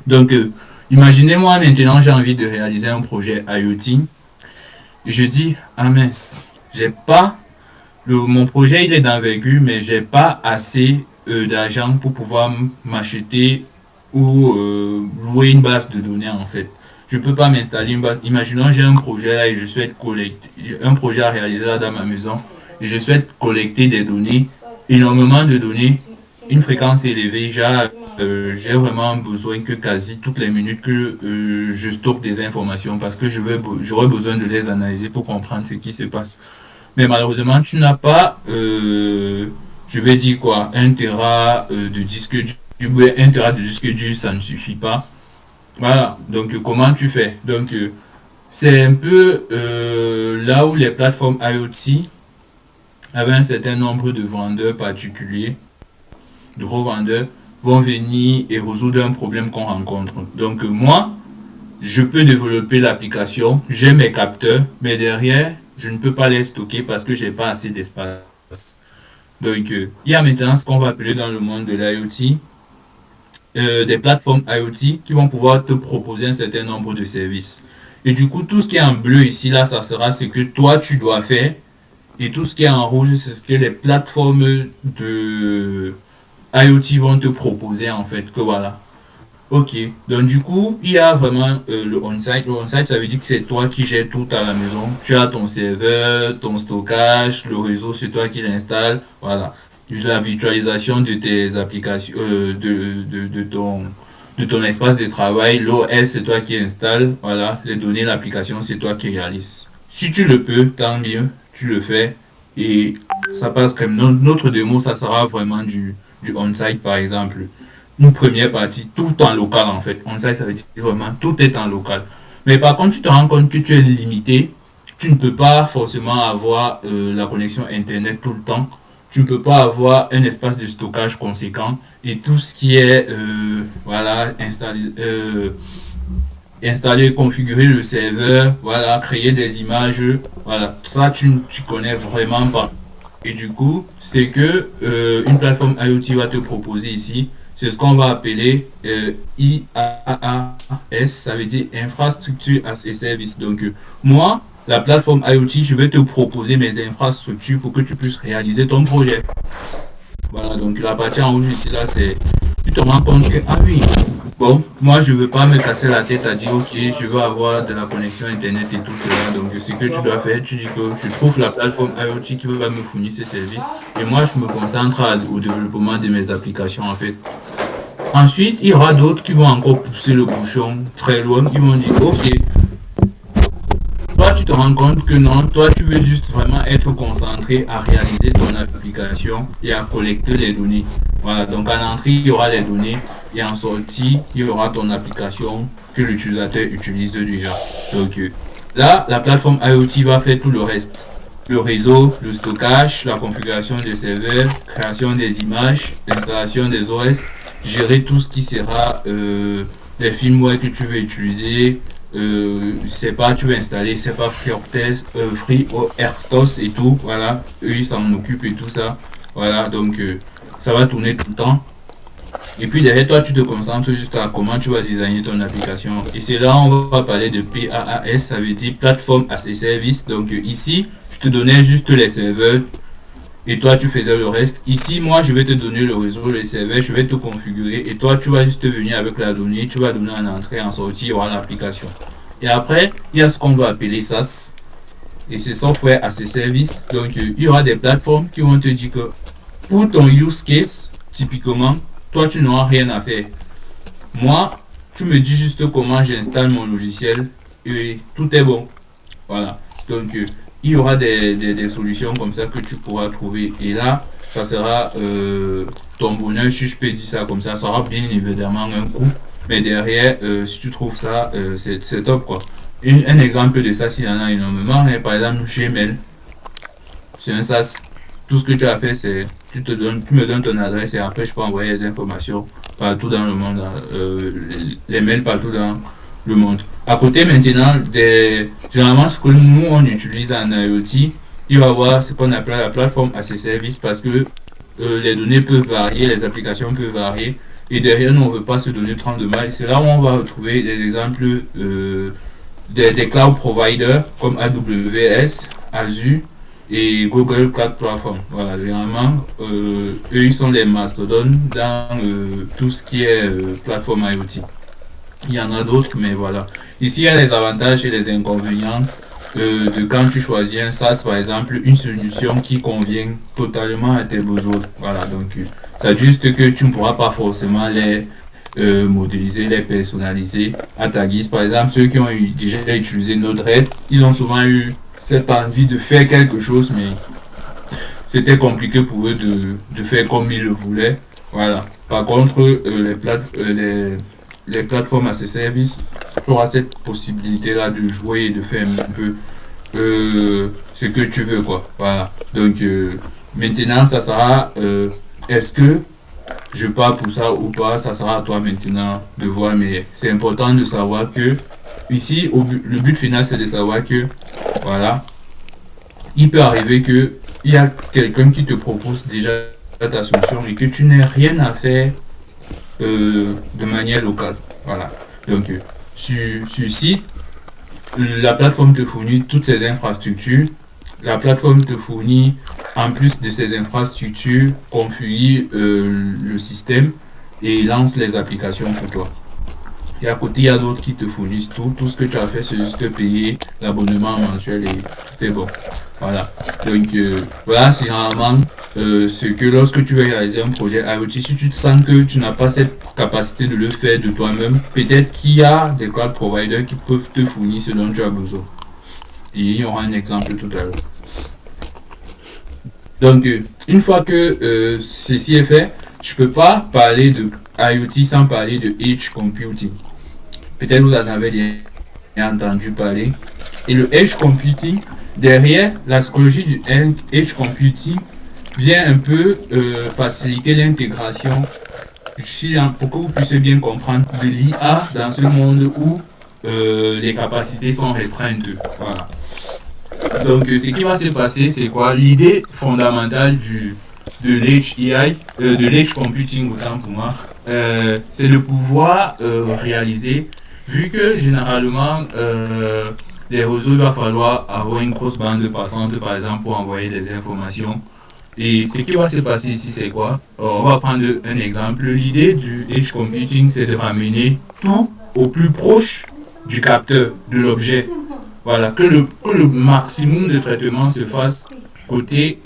Speaker 1: Donc, imaginez-moi maintenant, j'ai envie de réaliser un projet IoT. Je dis, ah mince, j'ai pas, mon projet il est d'envergure, mais j'ai pas assez d'argent pour pouvoir m'acheter ou louer une base de données en fait. Je peux pas m'installer une base. Imaginons, j'ai un projet là et je souhaite collecter, un projet à réaliser là dans ma maison et je souhaite collecter des données, énormément de données, une fréquence élevée. J'ai vraiment besoin que quasi toutes les minutes que je stocke des informations parce que j'aurai besoin de les analyser pour comprendre ce qui se passe. Mais malheureusement, tu n'as pas, je vais dire quoi, un téra de disque dur, un téra de disque dur, ça ne suffit pas. Voilà, donc comment tu fais? Donc c'est un peu là où les plateformes IoT avec un certain nombre de vendeurs particuliers, de gros vendeurs, vont venir et résoudre un problème qu'on rencontre. Donc moi, je peux développer l'application, j'ai mes capteurs, mais derrière, je ne peux pas les stocker parce que j'ai pas assez d'espace. Donc il y a maintenant ce qu'on va appeler dans le monde de l'IoT des plateformes IoT qui vont pouvoir te proposer un certain nombre de services. Et du coup, tout ce qui est en bleu ici, là, ça sera ce que toi, tu dois faire. Et tout ce qui est en rouge, c'est ce que les plateformes de IoT vont te proposer, en fait, que voilà. Ok, donc du coup, il y a vraiment le on-site. Le on-site, ça veut dire que c'est toi qui gères tout à la maison. Tu as ton serveur, ton stockage, le réseau, c'est toi qui l'installe. Voilà. La virtualisation de tes applications, de ton espace de travail. L'OS, c'est toi qui installe. Voilà. Les données, l'application, c'est toi qui réalise. Si tu le peux, tant mieux. Tu le fais. Et ça passe comme notre démo, ça sera vraiment du on-site, par exemple. Une première partie, tout en local en fait. On-site, ça veut dire vraiment tout est en local. Mais par contre, tu te rends compte que tu es limité. Tu ne peux pas forcément avoir la connexion Internet tout le temps. Tu ne peux pas avoir un espace de stockage conséquent. Et tout ce qui est, voilà, installer, configurer le serveur, voilà, créer des images, voilà. Ça, tu connais vraiment pas. Et du coup, c'est que une plateforme IoT va te proposer ici. C'est ce qu'on va appeler IaaS, ça veut dire infrastructure as a service. Donc, moi, la plateforme IoT, je vais te proposer mes infrastructures pour que tu puisses réaliser ton projet. Voilà, donc la partie en rouge ici, là, c'est, tu te rends compte que, ah oui, bon, moi, je veux pas me casser la tête à dire, ok, je veux avoir de la connexion Internet et tout cela. Donc, ce que tu dois faire, tu dis que je trouve la plateforme IoT qui va me fournir ces services. Et moi, je me concentre au développement de mes applications, en fait. Ensuite, il y aura d'autres qui vont encore pousser le bouchon très loin. Ils vont dire, ok, toi, tu te rends compte que non, toi tu veux juste vraiment être concentré à réaliser ton application et à collecter les données. Voilà, donc en entrée, il y aura les données et en sortie, il y aura ton application que l'utilisateur utilise déjà. Donc là, la plateforme IoT va faire tout le reste. Le réseau, le stockage, la configuration des serveurs, création des images, l'installation des OS, gérer tout ce qui sera les firmware que tu veux utiliser, c'est pas, tu veux installer, c'est pas FreeRTOS et tout, voilà, eux ils s'en occupent et tout ça, voilà, donc ça va tourner tout le temps. Et puis derrière toi, tu te concentres juste à comment tu vas designer ton application. Et c'est là on va parler de PaaS, ça veut dire Platform as a Service. Donc ici, je te donnais juste les serveurs et toi tu faisais le reste. Ici, moi je vais te donner le réseau, les serveurs, je vais te configurer et toi tu vas juste venir avec la donnée, tu vas donner en entrée, en sortie, il y aura l'application. Et après, il y a ce qu'on va appeler SaaS et c'est Software as a Service. Donc il y aura des plateformes qui vont te dire que pour ton use case, typiquement, toi, tu n'auras rien à faire. Moi, tu me dis juste comment j'installe mon logiciel et tout est bon. Voilà. Donc, il y aura des solutions comme ça que tu pourras trouver. Et là, ça sera ton bonheur, si je peux dire ça comme ça aura bien évidemment un coût. Mais derrière, si tu trouves ça, c'est top quoi. Un exemple de ça, s'il y en a énormément, hein, par exemple, Gmail. C'est un SaaS. Tout ce que tu as fait, c'est tu me donnes ton adresse et après je peux envoyer les informations partout dans le monde, les mails partout dans le monde. À côté maintenant, généralement ce que nous on utilise en IoT, il va y avoir ce qu'on appelle la plateforme as a service parce que les données peuvent varier, les applications peuvent varier et derrière nous on ne veut pas se donner trop de mal. C'est là où on va retrouver des exemples des cloud providers comme AWS, Azure et Google Cloud Platform. Voilà, généralement, eux, ils sont les mastodontes dans tout ce qui est plateforme IoT. Il y en a d'autres, mais voilà. Ici, il y a les avantages et les inconvénients de quand tu choisis un SaaS, par exemple, une solution qui convient totalement à tes besoins. Voilà, donc, c'est juste que tu ne pourras pas forcément les modéliser, les personnaliser à ta guise. Par exemple, ceux qui ont déjà utilisé Node-RED, ils ont souvent eu cette envie de faire quelque chose, mais c'était compliqué pour eux de faire comme ils le voulaient. Voilà. Par contre, les plateformes à ces services, tu auras cette possibilité-là de jouer et de faire un peu ce que tu veux, quoi. Voilà. Donc, maintenant, ça sera, est-ce que je pars pour ça ou pas, ça sera à toi maintenant de voir, mais c'est important de savoir que ici, le but final, c'est de savoir que voilà, il peut arriver que il y a quelqu'un qui te propose déjà ta solution et que tu n'aies rien à faire de manière locale. Voilà. Donc, sur site, la plateforme te fournit toutes ces infrastructures. La plateforme te fournit, en plus de ces infrastructures, configure le système et lance les applications pour toi. Et à côté, il y a d'autres qui te fournissent tout. Tout ce que tu as fait, c'est juste payer l'abonnement mensuel et tout est bon. Voilà. Donc, voilà, c'est vraiment ce que lorsque tu veux réaliser un projet IoT, si tu te sens que tu n'as pas cette capacité de le faire de toi-même, peut-être qu'il y a des cloud providers qui peuvent te fournir ce dont tu as besoin. Et il y aura un exemple tout à l'heure. Donc, une fois que ceci est fait, je peux pas parler de IoT sans parler de Edge Computing. Peut-être vous en avez déjà entendu parler. Et le Edge Computing, derrière la psychologie du Edge Computing, vient un peu faciliter l'intégration, pour que vous puissiez bien comprendre, de l'IA dans ce monde où les capacités sont restreintes. Voilà. Donc, ce qui va se passer, c'est quoi? L'idée fondamentale de l'Edge AI, de l'Edge Computing autant pour moi, c'est de pouvoir réaliser, vu que généralement les réseaux, il va falloir avoir une grosse bande passante par exemple pour envoyer des informations. Et ce qui va se passer ici, c'est quoi? On va prendre un exemple. L'idée du Edge Computing, c'est de ramener tout au plus proche du capteur, de l'objet. Voilà, que le maximum de traitement se fasse côté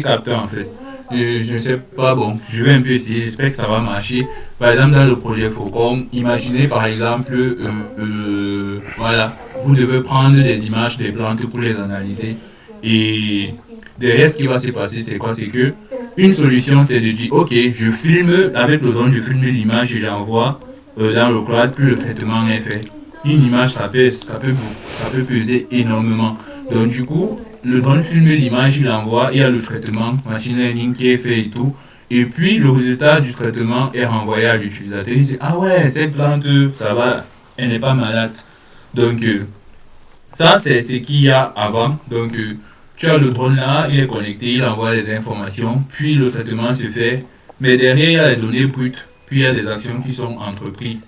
Speaker 1: capteur en fait. Et je ne sais pas, bon, je vais un peu essayer, j'espère que ça va marcher. Par exemple, dans le projet Faucon, imaginez par exemple, voilà, vous devez prendre des images des plantes pour les analyser. Et derrière, ce qui va se passer, c'est quoi? C'est que une solution, c'est de dire, OK, je filme avec le drone, je filme l'image et j'envoie dans le cloud, puis le traitement est fait. Une image, ça peut peser énormément. Donc, du coup, le drone filme l'image, il envoie, il y a le traitement, machine learning qui est fait et tout. Et puis, le résultat du traitement est renvoyé à l'utilisateur. Il dit, ah ouais, cette plante, ça va, elle n'est pas malade. Donc, ça, c'est ce qu'il y a avant. Donc, tu as le drone là, il est connecté, il envoie les informations, puis le traitement se fait. Mais derrière, il y a les données brutes, puis il y a des actions qui sont entreprises.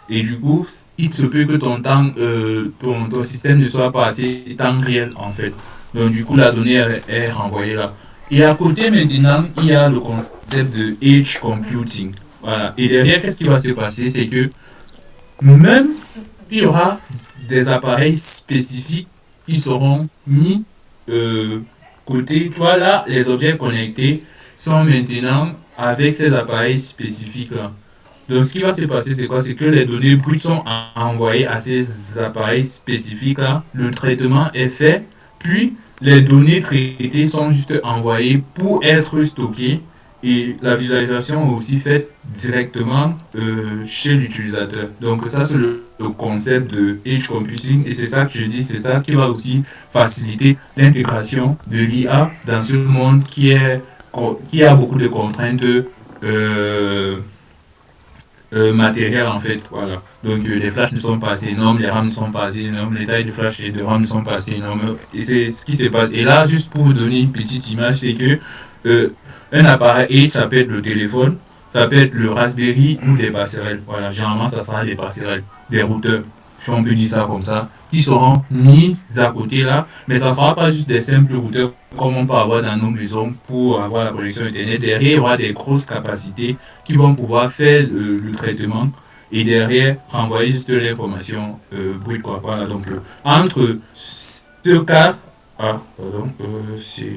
Speaker 1: Et du coup, il se peut que ton système ne soit pas assez temps réel, en fait. Donc, du coup, la donnée est renvoyée là. Et à côté, maintenant, il y a le concept de edge computing. Voilà. Et derrière, qu'est-ce qui va se passer? C'est que même, il y aura des appareils spécifiques qui seront mis côté. Tu vois, là, les objets connectés sont maintenant avec ces appareils spécifiques-là. Donc, ce qui va se passer, c'est quoi? C'est que les données brutes sont envoyées à ces appareils spécifiques-là. Le traitement est fait, puis les données traitées sont juste envoyées pour être stockées et la visualisation est aussi faite directement chez l'utilisateur. Donc, ça, c'est le concept de edge computing et c'est ça que je dis, c'est ça qui va aussi faciliter l'intégration de l'IA dans ce monde qui a beaucoup de contraintes. Euh, Matériel en fait, voilà. Donc les flashs ne sont pas assez énormes, les RAM ne sont pas assez énormes, les tailles de flash et de RAM ne sont pas assez énormes. Et c'est ce qui se passe. Et là, juste pour vous donner une petite image, c'est que euh, un appareil Edge, ça peut être le téléphone, ça peut être le Raspberry ou des passerelles. Voilà, généralement, ça sera des passerelles, des routeurs, si on peut dire ça comme ça, qui seront mis à côté là, mais ça ne sera pas juste des simples routeurs comme on peut avoir dans nos maisons pour avoir la connexion Internet. Derrière, il y aura des grosses capacités qui vont pouvoir faire le traitement et derrière renvoyer juste l'information brute quoi. Voilà, donc entre ce cas, c'est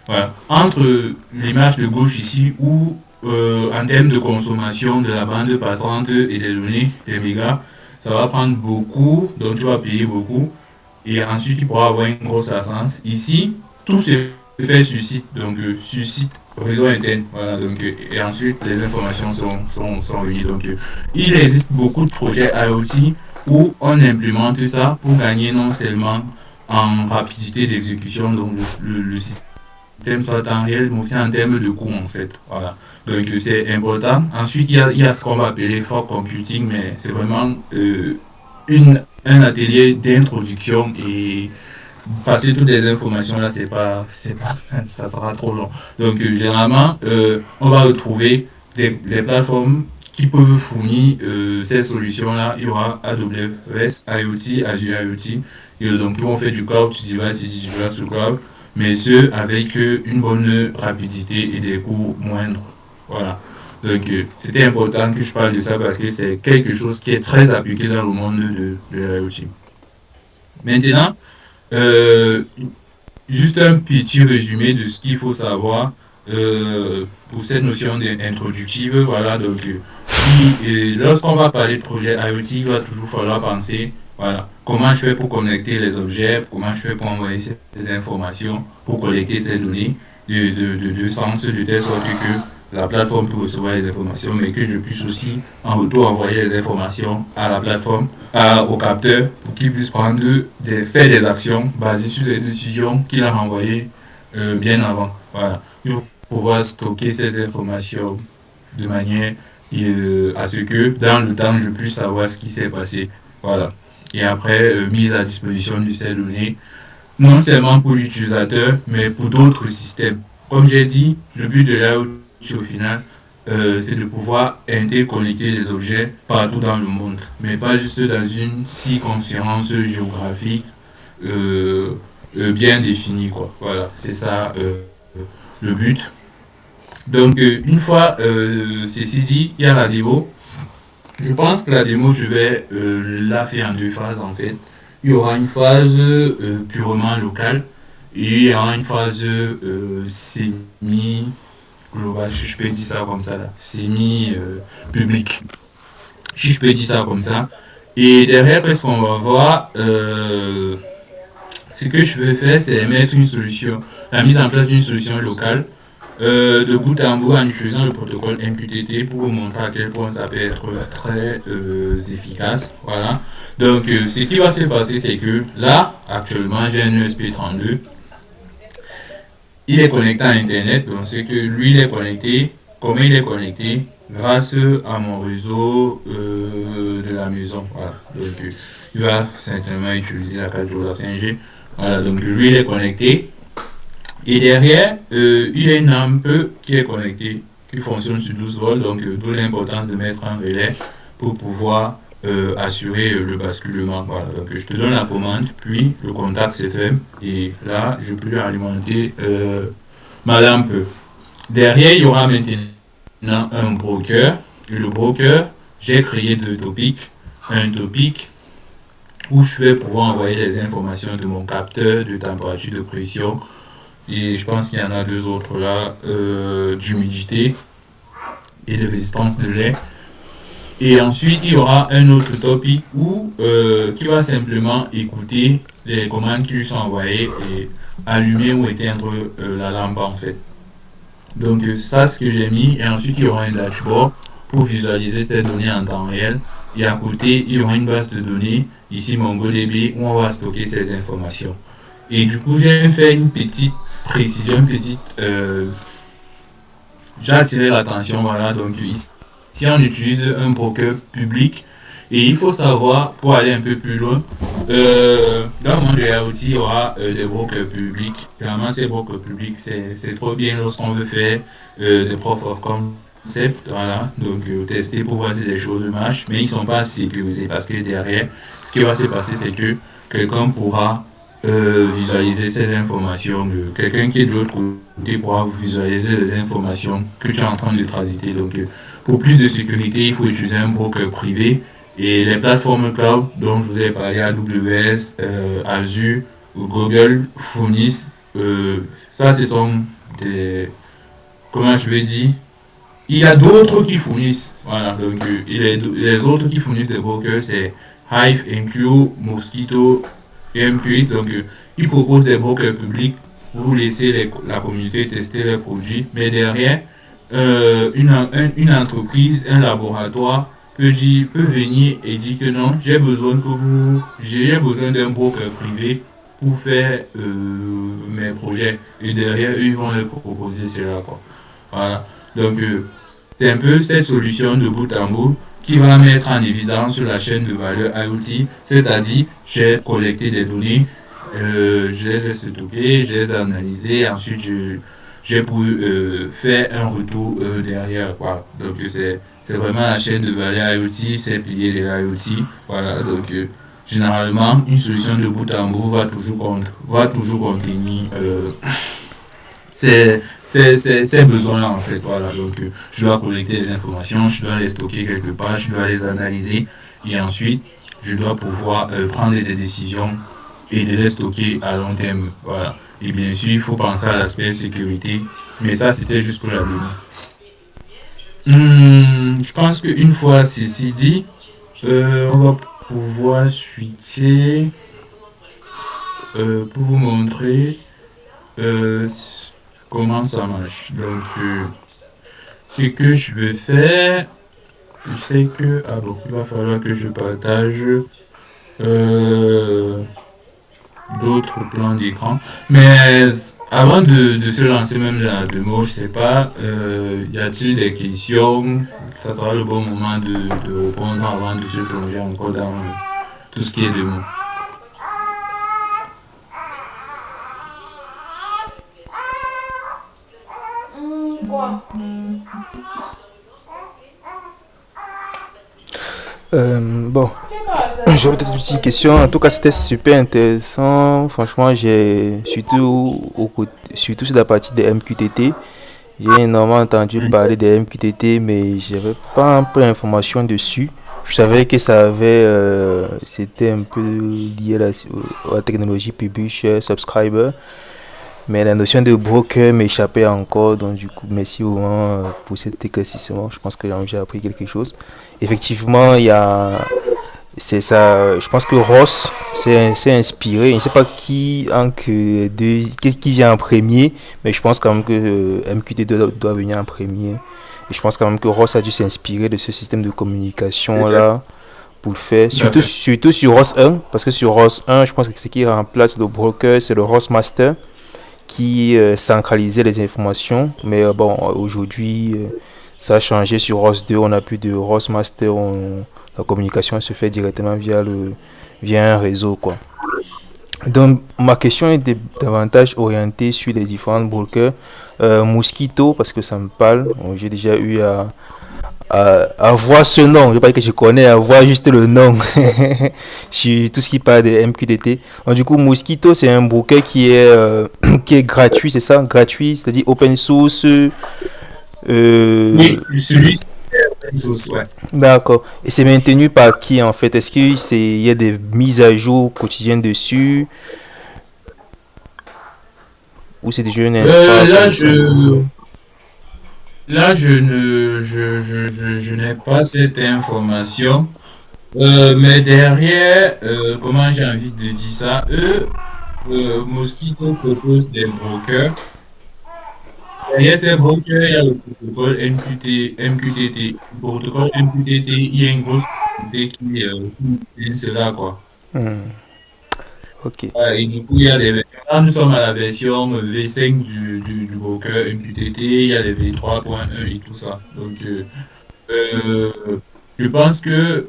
Speaker 1: voilà, entre l'image de gauche ici où en termes de consommation de la bande passante et des données, des mégas, ça va prendre beaucoup, donc tu vas payer beaucoup et ensuite tu pourras avoir une grosse latence. Ici, tout se fait sur site, donc sur site réseau interne. Voilà, donc, et ensuite les informations sont réunies. Donc, il existe beaucoup de projets IoT où on implémente ça pour gagner non seulement en rapidité d'exécution, donc le système soit en réel, mais aussi en termes de coût en fait. Voilà. Donc c'est important. Ensuite, il y a ce qu'on va appeler fog computing, mais c'est vraiment un atelier d'introduction et passer toutes les informations là, ça sera trop long. Donc généralement, on va retrouver des plateformes qui peuvent fournir ces solutions-là. Il y aura AWS, IoT, Azure IoT, et donc on fait du cloud to device et du device to cloud, mais ce avec une bonne rapidité et des coûts moindres. Voilà. Donc c'était important que je parle de ça parce que c'est quelque chose qui est très appliqué dans le monde de l'IoT. Maintenant, euh, juste un petit résumé de ce qu'il faut savoir pour cette notion introductive. Voilà, donc lorsqu'on va parler de projet IoT, il va toujours falloir penser, voilà, comment je fais pour connecter les objets, comment je fais pour envoyer ces informations, pour collecter ces données de sens, de telle sorte que la plateforme peut recevoir les informations, mais que je puisse aussi en retour envoyer les informations à la plateforme, au capteur, pour qu'il puisse faire des actions basées sur les décisions qu'il a renvoyées bien avant. Voilà. Il faut pouvoir stocker ces informations de manière à ce que dans le temps, je puisse savoir ce qui s'est passé. Voilà. Et après, mise à disposition de ces données, non seulement pour l'utilisateur, mais pour d'autres systèmes. Comme j'ai dit, le but de l'IoT au final, c'est de pouvoir interconnecter les objets partout dans le monde, mais pas juste dans une circonférence géographique bien définie, quoi. Voilà, c'est ça le but. Donc, une fois ceci dit, il y a la démo. Je pense que la démo, je vais la faire en deux phases en fait. Il y aura une phase purement locale et il y aura une phase semi global, si je peux dire ça comme ça, là, semi-public, si je peux dire ça comme ça. Et derrière, qu'est-ce qu'on va voir? Ce que je veux faire, c'est mettre une solution, la mise en place d'une solution locale de bout en bout en utilisant le protocole MQTT pour vous montrer à quel point ça peut être très efficace. Voilà. Donc, ce qui va se passer, c'est que là, actuellement, j'ai un ESP32. Il est connecté à Internet. Donc, c'est que lui, il est connecté. Comment il est connecté? Grâce à mon réseau de la maison. Voilà. Donc, il va certainement utiliser la 4G ou la 5G. Voilà. Donc, lui, il est connecté. Et derrière, il y a une lampe qui est connectée, qui fonctionne sur 12 volts, donc d'où l'importance de mettre un relais pour pouvoir assurer le basculement. Voilà, donc je te donne la commande, puis le contact s'est fait, et là, je peux alimenter ma lampe. Derrière, il y aura maintenant un broker, et le broker, j'ai créé deux topics. Un topic où je vais pouvoir envoyer les informations de mon capteur de température de pression. Et je pense qu'il y en a deux autres là, d'humidité et de résistance de l'air. Et ensuite, il y aura un autre topic où, qui va simplement écouter les commandes qui lui sont envoyées et allumer ou éteindre la lampe en fait. Donc ça, ce que j'ai mis. Et ensuite, il y aura un dashboard pour visualiser ces données en temps réel. Et à côté, il y aura une base de données, ici MongoDB, où on va stocker ces informations. Et du coup, j'ai fait une petite précision, j'ai attiré l'attention, voilà, donc ici on utilise un broker public et il faut savoir, pour aller un peu plus loin, dans le monde de l'IoT, il y aura des brokers publics. Vraiment, ces brokers publics, c'est trop bien lorsqu'on veut faire des proof of concept, voilà, donc tester pour voir si les choses marchent, mais ils ne sont pas sécurisés parce que derrière, ce qui va se passer, c'est que quelqu'un pourra visualiser ces informations. Quelqu'un qui est de l'autre côté pourra visualiser les informations que tu es en train de transiter. Donc, pour plus de sécurité, il faut utiliser un broker privé. Et les plateformes cloud dont je vous ai parlé, AWS, Azure ou Google fournissent, ça ce sont des, comment je vais dire, il y a d'autres qui fournissent, voilà, donc les autres qui fournissent des brokers, c'est Hive, MQ, Mosquito, et MQX, donc ils proposent des brokers publics pour laisser la communauté tester leurs produits, mais derrière, une entreprise, un laboratoire peut venir et dire que non, j'ai besoin d'un broker privé pour faire mes projets, et derrière, eux, ils vont leur proposer cela, quoi. Voilà, donc c'est un peu cette solution de bout en bout qui va mettre en évidence la chaîne de valeur IoT, c'est-à-dire j'ai collecté des données, je les ai stockées, je les ai analysées, ensuite j'ai pu faire un retour derrière, quoi. Donc c'est vraiment la chaîne de valeur IoT, c'est pilier de l'IoT, voilà. Donc généralement une solution de bout en bout va toujours contenir ces besoins-là en fait. Voilà, donc je dois collecter les informations, je dois les stocker quelque part, je dois les analyser et ensuite je dois pouvoir prendre des décisions et de les stocker à long terme. Voilà. Et bien sûr, il faut penser à l'aspect sécurité, mais ça c'était juste pour la donnée. Je pense qu'une fois ceci dit, on va pouvoir switcher pour vous montrer euh, comment ça marche. Donc, ce que je vais faire, je sais que ah bon, il va falloir que je partage euh, d'autres plans d'écran. Mais avant de se lancer même dans la démo, je sais pas, y a-t-il des questions? Ça sera le bon moment de répondre avant de se plonger encore dans tout ce qui est démo.
Speaker 2: Bon, j'aurais peut-être une petite question. En tout cas, c'était super intéressant. Franchement, j'ai surtout sur la partie des MQTT. J'ai énormément entendu parler des MQTT, mais j'avais pas un peu d'informations dessus. Je savais que c'était un peu lié à la technologie Publisher, Subscriber, mais la notion de broker m'échappait encore. Donc du coup, merci vraiment pour cet éclaircissement. Je pense que j'ai appris quelque chose. Effectivement, il y a C'est ça, je pense que Ross s'est inspiré. Je ne sais pas qui vient en premier, mais je pense quand même que MQT doit venir en premier. Et je pense quand même que Ross a dû s'inspirer de ce système de communication
Speaker 1: Exact.
Speaker 2: là pour le faire.
Speaker 1: Tout à
Speaker 2: Surtout,
Speaker 1: fait.
Speaker 2: surtout sur Ross 1, parce que sur Ross 1, je pense que ce qui remplace le broker, c'est le Ross Master qui centralisait les informations. Mais bon, aujourd'hui, ça a changé sur ROS 2. On n'a plus de ROS Master. La communication se fait directement via un réseau, quoi. Donc, ma question est davantage orientée sur les différents brokers. Mosquito, parce que ça me parle. Bon, j'ai déjà eu à voir ce nom. Je ne veux pas dire que je connais, à voir juste le nom. Sur tout ce qui parle de MQTT. Donc, du coup, Mosquito, c'est un broker qui est gratuit, c'est ça? Gratuit, c'est-à-dire open source.
Speaker 1: Oui,
Speaker 2: Euh,
Speaker 1: celui-ci, c'est open source, ouais.
Speaker 2: d'accord. Et c'est maintenu par qui en fait? Est-ce qu'il y a des mises à jour quotidiennes dessus ou c'est déjà une infra
Speaker 1: Là,
Speaker 2: comme ça?
Speaker 1: je n'ai pas cette information. Mais derrière, comment j'ai envie de dire ça, Mosquito propose des brokers. Derrière ces brokers, il y a le protocole MQTT. Le protocole MQTT, il y a une grosse communauté qui utilise cela, quoi.
Speaker 2: Hmm, ok,
Speaker 1: Ouais, et du coup, il y a des versions. Là, nous sommes à la version V5 du broker MQTT, il y a les V3.1 et tout ça. Donc, euh, je pense que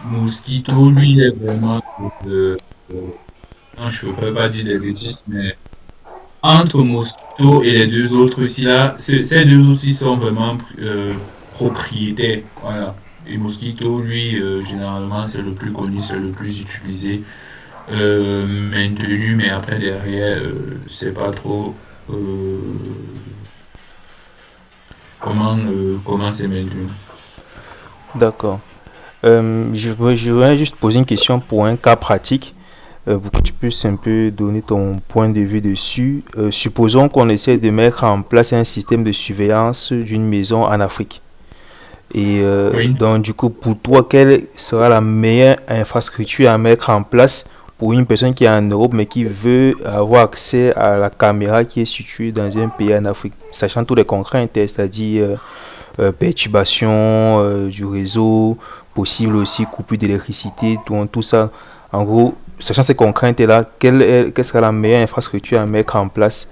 Speaker 1: Mosquito, lui, il est vraiment. Non, je ne peux pas dire des bêtises, mais entre Mosquito et les deux autres ici, là, ces deux outils sont vraiment propriétaires. Voilà. Et Mosquito, lui, généralement, c'est le plus connu, c'est le plus utilisé, maintenu, mais après, derrière, c'est pas trop comment c'est maintenu.
Speaker 2: d'accord. Je voudrais juste poser une question pour un cas pratique, pour que tu puisses un peu donner ton point de vue dessus. Supposons qu'on essaie de mettre en place un système de surveillance d'une maison en Afrique. Et
Speaker 1: Oui.
Speaker 2: donc, du coup, pour toi, quelle sera la meilleure infrastructure à mettre en place pour une personne qui est en Europe mais qui veut avoir accès à la caméra qui est située dans un pays en Afrique, sachant tous les contraintes, hein, c'est-à-dire perturbation du réseau, possible aussi coupure d'électricité, tout ça. En gros, sachant ces contraintes-là, quelle sera la meilleure infrastructure à mettre en place?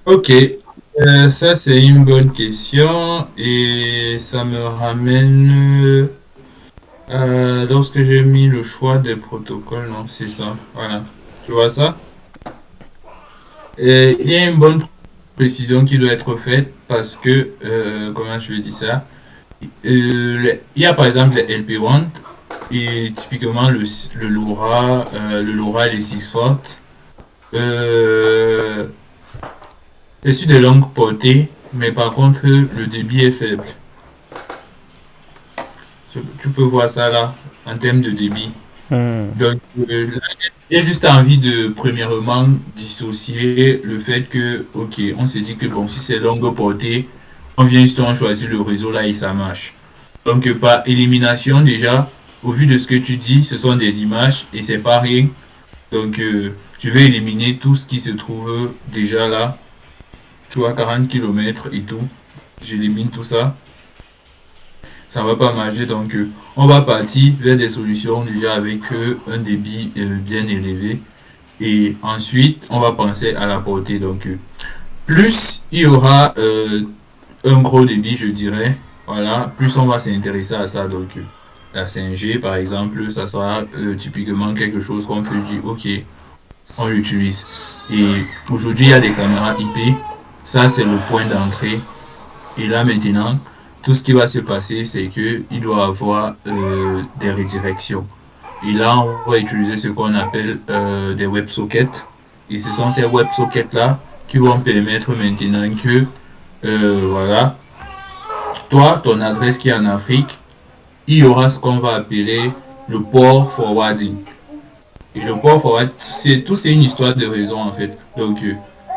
Speaker 1: Ok. Ça, c'est une bonne question et ça me ramène lorsque j'ai mis le choix des protocoles, non, c'est ça. Voilà. Tu vois ça? Et il y a une bonne précision qui doit être faite parce que, comment je vais dire ça? Il y a par exemple les LP1 et typiquement le LoRa, et les 6 Euh, c'est sur des longues portées, mais par contre, le débit est faible. Tu peux voir ça là, en termes de débit.
Speaker 2: Hmm,
Speaker 1: Donc, là, j'ai juste envie de, premièrement, dissocier le fait que, ok, on s'est dit que, bon, si c'est longue portée, on vient justement choisir le réseau là et ça marche. Donc, par élimination, déjà, au vu de ce que tu dis, ce sont des images et c'est pas rien. Donc, je vais éliminer tout ce qui se trouve déjà là. Tu vois, 40 kilomètres et tout. J'élimine tout ça. Ça va pas marcher. Donc, on va partir vers des solutions déjà avec un débit bien élevé. Et ensuite, on va penser à la portée. Donc, plus il y aura un gros débit, je dirais, voilà, plus on va s'intéresser à ça. Donc, la 5G, par exemple, ça sera typiquement quelque chose qu'on peut dire, ok, on l'utilise. Et aujourd'hui, il y a des caméras IP. Ça, c'est le point d'entrée. Et là maintenant, tout ce qui va se passer, c'est que il doit avoir des redirections. Et là, on va utiliser ce qu'on appelle des WebSockets. Et ce sont ces WebSockets-là qui vont permettre maintenant que, voilà, toi, ton adresse qui est en Afrique, il y aura ce qu'on va appeler le port forwarding. Et le port forward, c'est une histoire de réseau en fait. Donc,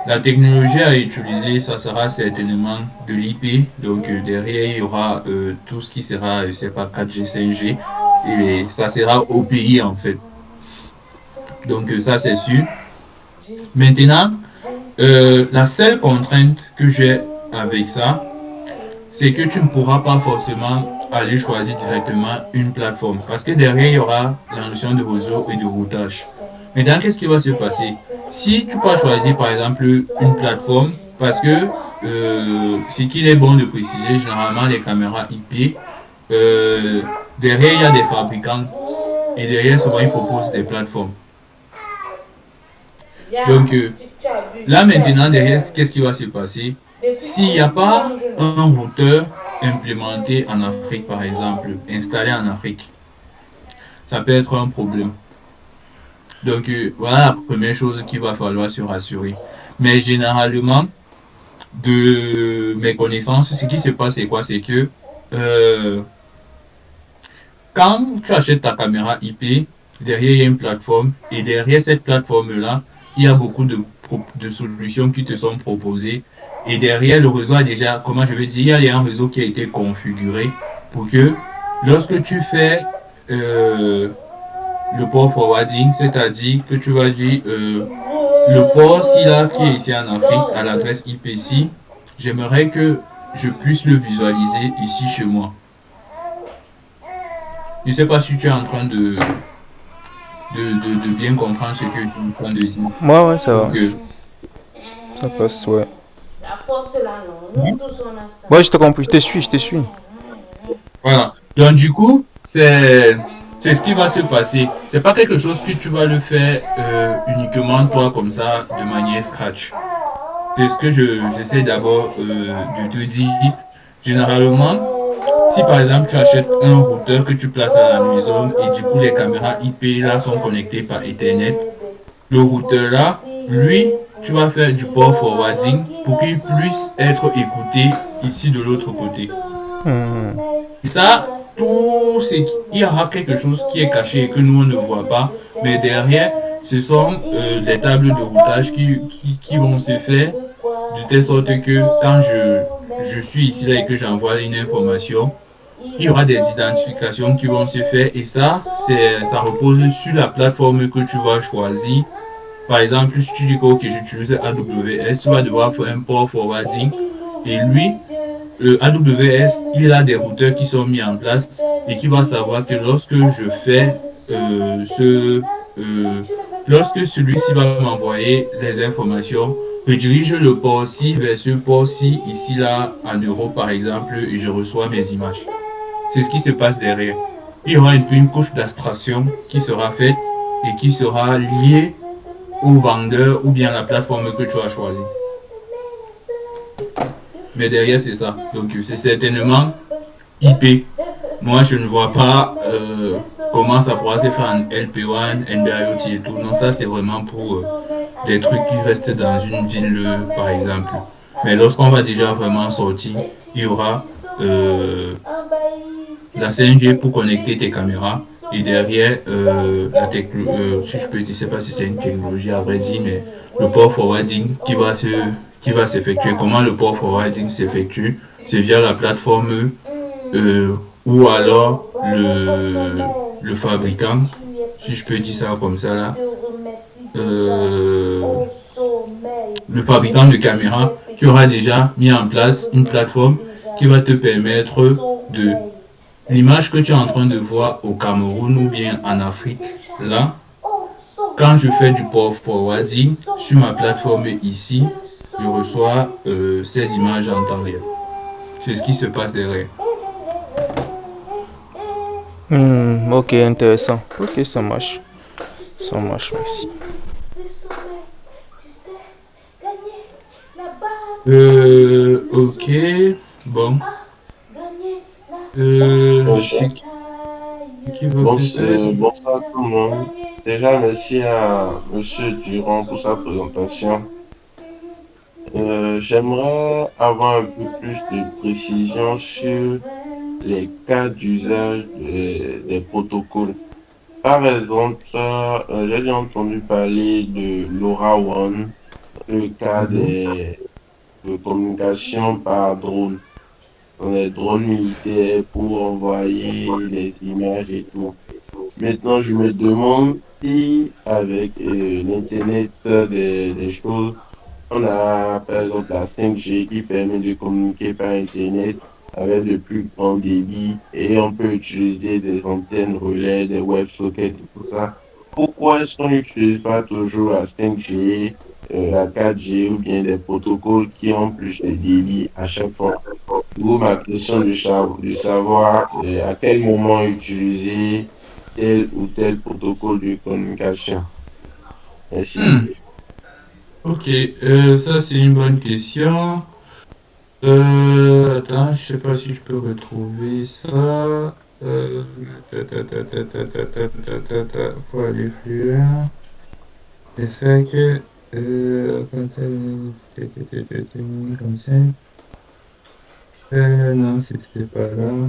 Speaker 1: La technologie à utiliser, ça sera certainement de l'IP. Donc derrière, il y aura tout ce qui sera, je sais pas, 4G, 5G. Et ça sera au pays en fait. Donc ça, c'est sûr. Maintenant, la seule contrainte que j'ai avec ça, c'est que tu ne pourras pas forcément aller choisir directement une plateforme. Parce que derrière, il y aura la notion de réseau et de routage. Maintenant, qu'est-ce qui va se passer? Si tu peux choisir, par exemple, une plateforme, parce que ce qu'il est bon de préciser, généralement, les caméras IP, euh, derrière, il y a des fabricants et derrière, souvent, ils proposent des plateformes. Donc, là, maintenant, derrière, qu'est-ce qui va se passer? S'il n'y a pas un routeur implémenté en Afrique, par exemple, installé en Afrique, ça peut être un problème. Donc, voilà la première chose qu'il va falloir se rassurer. Mais généralement, de mes connaissances, ce qui se passe, c'est quoi? C'est que euh, quand tu achètes ta caméra IP, derrière, il y a une plateforme. Et derrière cette plateforme-là, il y a beaucoup de solutions qui te sont proposées. Et derrière, le réseau a déjà, comment je vais dire, il y a un réseau qui a été configuré pour que lorsque tu fais le port forwarding, c'est-à-dire que tu vas dire le port si là qui est ici en Afrique à l'adresse IPC, j'aimerais que je puisse le visualiser ici chez moi. Je ne sais pas si tu es en train de bien comprendre ce que je suis en train de dire.
Speaker 2: Moi, ouais, ça va.
Speaker 1: Donc,
Speaker 2: Ça passe, ouais. Ouais, je te comprends, je te suis, je te suis.
Speaker 1: voilà. Donc, du coup, c'est ce qui va se passer. C'est pas quelque chose que tu vas le faire uniquement toi comme ça de manière scratch. C'est ce que j'essaie d'abord de te dire. Généralement, si par exemple tu achètes un routeur que tu places à la maison et du coup les caméras IP là sont connectées par Ethernet, le routeur là, lui, tu vas faire du port forwarding pour qu'il puisse être écouté ici de l'autre côté.
Speaker 2: Hmm.
Speaker 1: Et ça, tout c'est il y aura quelque chose qui est caché et que nous on ne voit pas, mais derrière, ce sont les tables de routage qui vont se faire de telle sorte que quand je suis ici là et que j'envoie une information, il y aura des identifications qui vont se faire et ça repose sur la plateforme que tu vas choisir. Par exemple, si tu dis que ok, j'utilise AWS, tu vas devoir faire un port forwarding et lui, le AWS, il a des routeurs qui sont mis en place et qui va savoir que lorsque je fais euh, lorsque celui-ci va m'envoyer les informations, redirige le port-ci vers ce port-ci, ici là, en Europe par exemple, et je reçois mes images. C'est ce qui se passe derrière. Il y aura une couche d'abstraction qui sera faite et qui sera liée au vendeur ou bien à la plateforme que tu as choisie. Mais derrière, c'est ça. Donc, c'est certainement IP. Moi, je ne vois pas comment ça pourra se faire en LP1, NB-IoT et tout. Non, ça, c'est vraiment pour des trucs qui restent dans une ville, par exemple. Mais lorsqu'on va déjà vraiment sortir, il y aura la 5G pour connecter tes caméras. Et derrière, si je peux dire, je sais pas si c'est une technologie à vrai dire, mais le port forwarding qui va s'effectuer. Comment le port forwarding s'effectue? C'est via la plateforme ou alors le fabricant, si je peux dire ça comme ça là, euh, le fabricant de caméra qui aura déjà mis en place une plateforme qui va te permettre de l'image que tu es en train de voir au Cameroun ou bien en Afrique, là, quand je fais du port forwarding sur ma plateforme ici, je reçois ces images en temps réel. C'est ce qui se passe derrière.
Speaker 2: Ok, intéressant. Ok, ça marche. Ça marche, merci.
Speaker 1: Ok, bon.
Speaker 4: Ok.
Speaker 1: C'est qui veut faire?
Speaker 4: Bonsoir à tout le monde. Déjà, merci à Monsieur Durand pour sa présentation. J'aimerais avoir un peu plus de précision sur les cas d'usage des protocoles. Par exemple, j'ai déjà entendu parler de LoRaWAN, le cas de communication par drone. On est drones militaires pour envoyer les images et tout. Maintenant, je me demande si avec l'Internet des choses, on a par exemple la 5G qui permet de communiquer par Internet avec le plus grand débit et on peut utiliser des antennes relais, des WebSockets et tout ça. Pourquoi est-ce qu'on n'utilise pas toujours la 5G, la 4G ou bien des protocoles qui ont plus de débit à chaque fois? D'où ma question de savoir à quel moment utiliser tel ou tel protocole de communication. Merci.
Speaker 1: Hmm. Ok, ça c'est une bonne question. Attends, je sais pas si je peux retrouver ça. Faut aller plus loin. J'espère que comme ça, comme ça. Non, c'était pas là.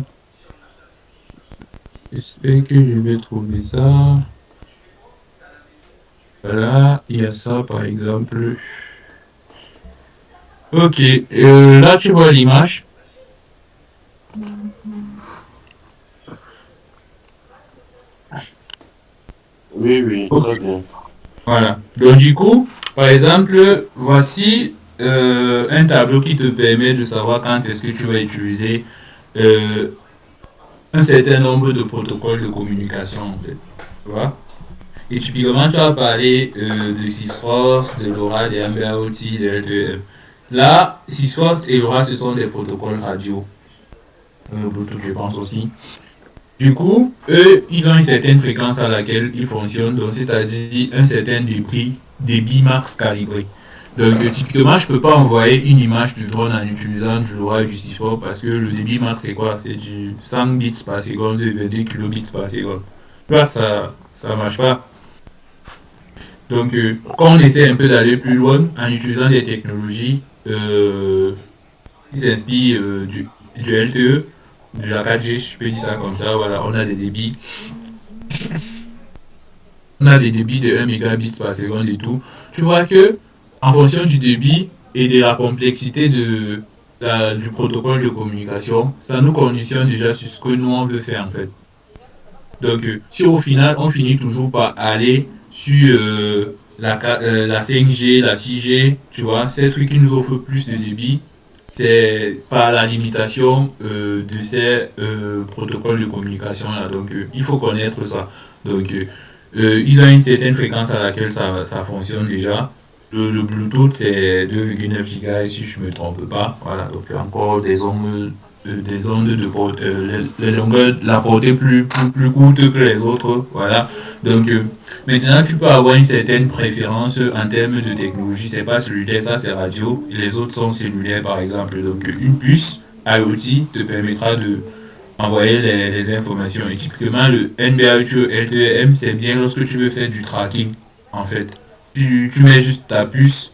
Speaker 1: J'espère que je vais trouver ça. Voilà, il y a ça par exemple. Ok, là tu vois l'image.
Speaker 4: Oui, oui,
Speaker 1: Ok.
Speaker 4: très bien.
Speaker 1: Voilà. Donc du coup, par exemple, voici un tableau qui te permet de savoir quand est-ce que tu vas utiliser euh, un certain nombre de protocoles de communication en fait. Tu vois? Et typiquement, tu vas parler de Sysforce, de LoRa, de MBAOT, de LTE. Là, Sysforce et LoRa, ce sont des protocoles radio. Bluetooth, je pense aussi. Du coup, eux, ils ont une certaine fréquence à laquelle ils fonctionnent, donc c'est-à-dire un certain débit max calibré. Donc, typiquement, je peux pas envoyer une image du drone en utilisant du LoRa et du Sysforce parce que le débit max, c'est quoi? C'est du 100 bits par seconde, 22 kilobits par seconde. Tu vois, ça marche pas. Donc, quand on essaie un peu d'aller plus loin en utilisant des technologies qui s'inspirent du LTE, de la 4G, je peux dire ça comme ça, voilà, on a des débits de 1 mégabit par seconde et tout. Tu vois que, en fonction du débit et de la complexité du protocole de communication, ça nous conditionne déjà sur ce que nous on veut faire en fait. Donc, si au final, on finit toujours par aller sur la 5G, la 6G, tu vois, ces trucs qui nous offrent plus de débit, c'est par la limitation de ces protocoles de communication là. Donc, il faut connaître ça. Donc, ils ont une certaine fréquence à laquelle ça fonctionne déjà. Le Bluetooth, c'est 2,9 GHz si je ne me trompe pas. Voilà, donc encore des ondes les longueurs, la portée plus courte que les autres. Voilà. Donc, maintenant, tu peux avoir une certaine préférence en termes de technologie. C'est pas cellulaire, ça c'est radio. Et les autres sont cellulaires, par exemple. Donc, une puce IoT te permettra de envoyer les informations. Et typiquement, le NB-IoT LTE-M, c'est bien lorsque tu veux faire du tracking, en fait. Tu mets juste ta puce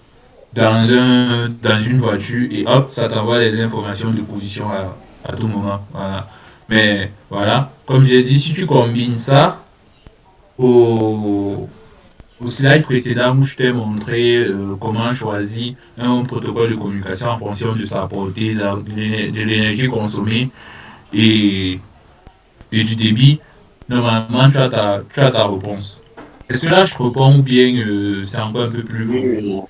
Speaker 1: dans une voiture et hop, ça t'envoie les informations de position à tout moment. Voilà. Mais voilà, comme j'ai dit, si tu combines ça au, au slide précédent où je t'ai montré comment choisir un protocole de communication en fonction de sa portée, de l'énergie consommée et, et du débit, normalement tu as ta réponse. Est-ce que là je réponds ou bien c'est encore un peu plus
Speaker 4: Oui,
Speaker 1: fou?
Speaker 4: oui.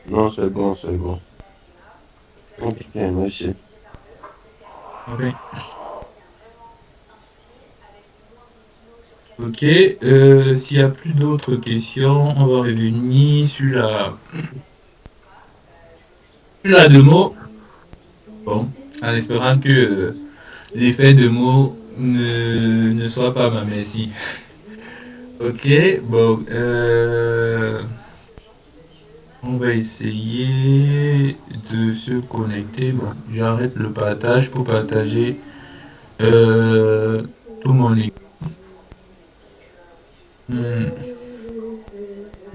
Speaker 4: Non, c'est bon, c'est bon. Ok, merci.
Speaker 1: Ok. Ok, s'il n'y a plus d'autres questions, on va revenir sur la démo. Bon, en espérant que l'effet de mots ne soit pas ma merci. Ok, bon, on va essayer de se connecter. Bon, j'arrête le partage pour partager euh, tout mon écran.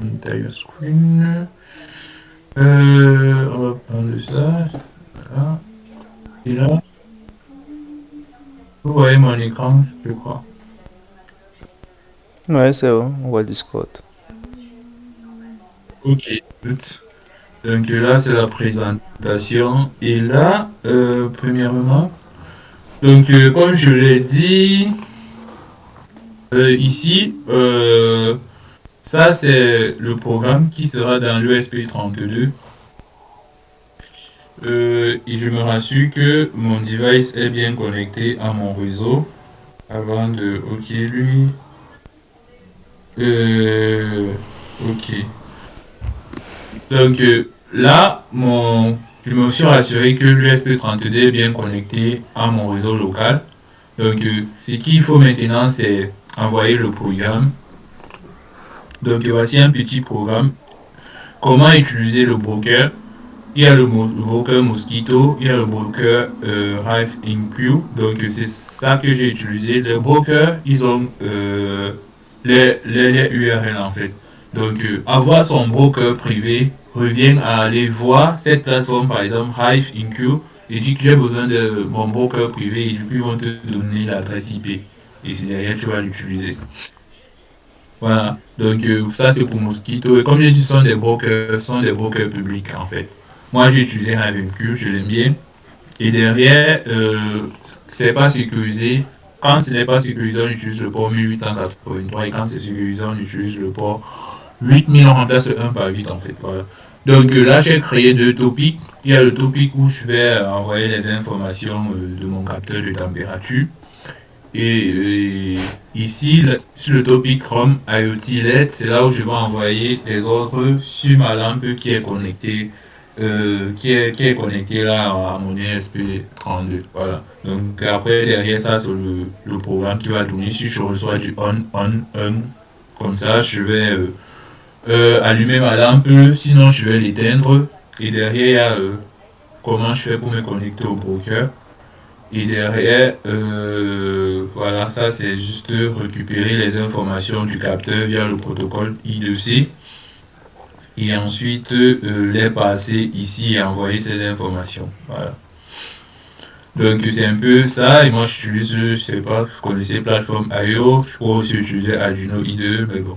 Speaker 1: Entire screen. On va prendre ça. Voilà. Et là, vous voyez mon écran, je crois.
Speaker 2: Ouais, c'est bon, on voit le Discord.
Speaker 1: Ok. Good. Donc là, c'est la présentation. Et là, premièrement, donc comme je l'ai dit, ici, ça c'est le programme qui sera dans l'ESP32. Et je me rassure que mon device est bien connecté à mon réseau avant de OK lui. OK. Donc là, je me suis rassuré que l'USP32 est bien connecté à mon réseau local. Donc ce qu'il faut maintenant, c'est envoyer le programme. Donc voici un petit programme. Comment utiliser le broker? Il y a le broker Mosquito, il y a le broker HiveInQ. Donc c'est ça que j'ai utilisé. Les brokers, ils ont les URL en fait. Donc avoir son broker privé revient à aller voir cette plateforme, par exemple HiveInQ, et dit que j'ai besoin de mon broker privé, et du coup ils vont te donner l'adresse IP. Et c'est derrière tu vas l'utiliser. Voilà. Donc ça c'est pour Mosquito. Et comme j'ai dit, ce sont des brokers publics en fait. Moi j'ai utilisé HiveInQ, je l'aime bien. Et derrière, c'est pas sécurisé. Quand ce n'est pas sécurisé, on utilise le port 1883. Et quand c'est sécurisé, on utilise le port 8000. On remplace le 1 par 8 en fait. Voilà. Donc là, j'ai créé deux topics. Il y a le topic où je vais envoyer les informations de mon capteur de température. Et ici, sur le topic Chrome IoT LED, c'est là où je vais envoyer les ordres sur ma lampe qui est connectée qui est connecté là à mon ESP32. Voilà. Donc après, derrière ça, c'est le programme qui va tourner. Si je reçois du on, comme ça, je vais allumer ma lampe, sinon je vais l'éteindre. Et derrière, il y a comment je fais pour me connecter au broker. Et derrière, voilà, ça c'est juste récupérer les informations du capteur via le protocole I2C. Et ensuite les passer ici et envoyer ces informations. Voilà. Donc c'est un peu ça. Et moi j'utilise, je sais pas, vous connaissez plateforme IO. Je pourrais aussi utiliser Arduino IDE, mais bon,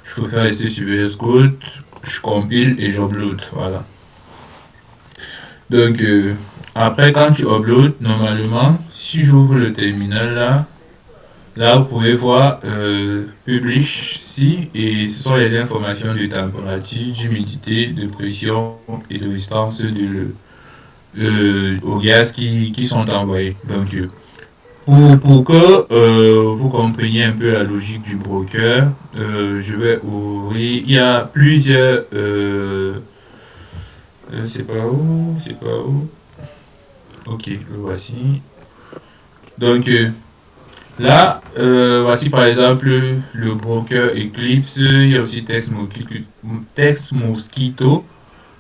Speaker 1: je préfère rester sur VS Code. Je compile et j'upload. Voilà. Donc après quand tu uploads, normalement, si j'ouvre le terminal là, vous pouvez voir Publish si, et ce sont les informations de température, d'humidité, de pression et de distance au gaz qui sont envoyés. Donc, pour que vous compreniez un peu la logique du broker, je vais ouvrir. Il y a plusieurs. C'est pas où. Ok, le voici. Donc, là, voici par exemple le broker Eclipse, il y a aussi Text Mosquito.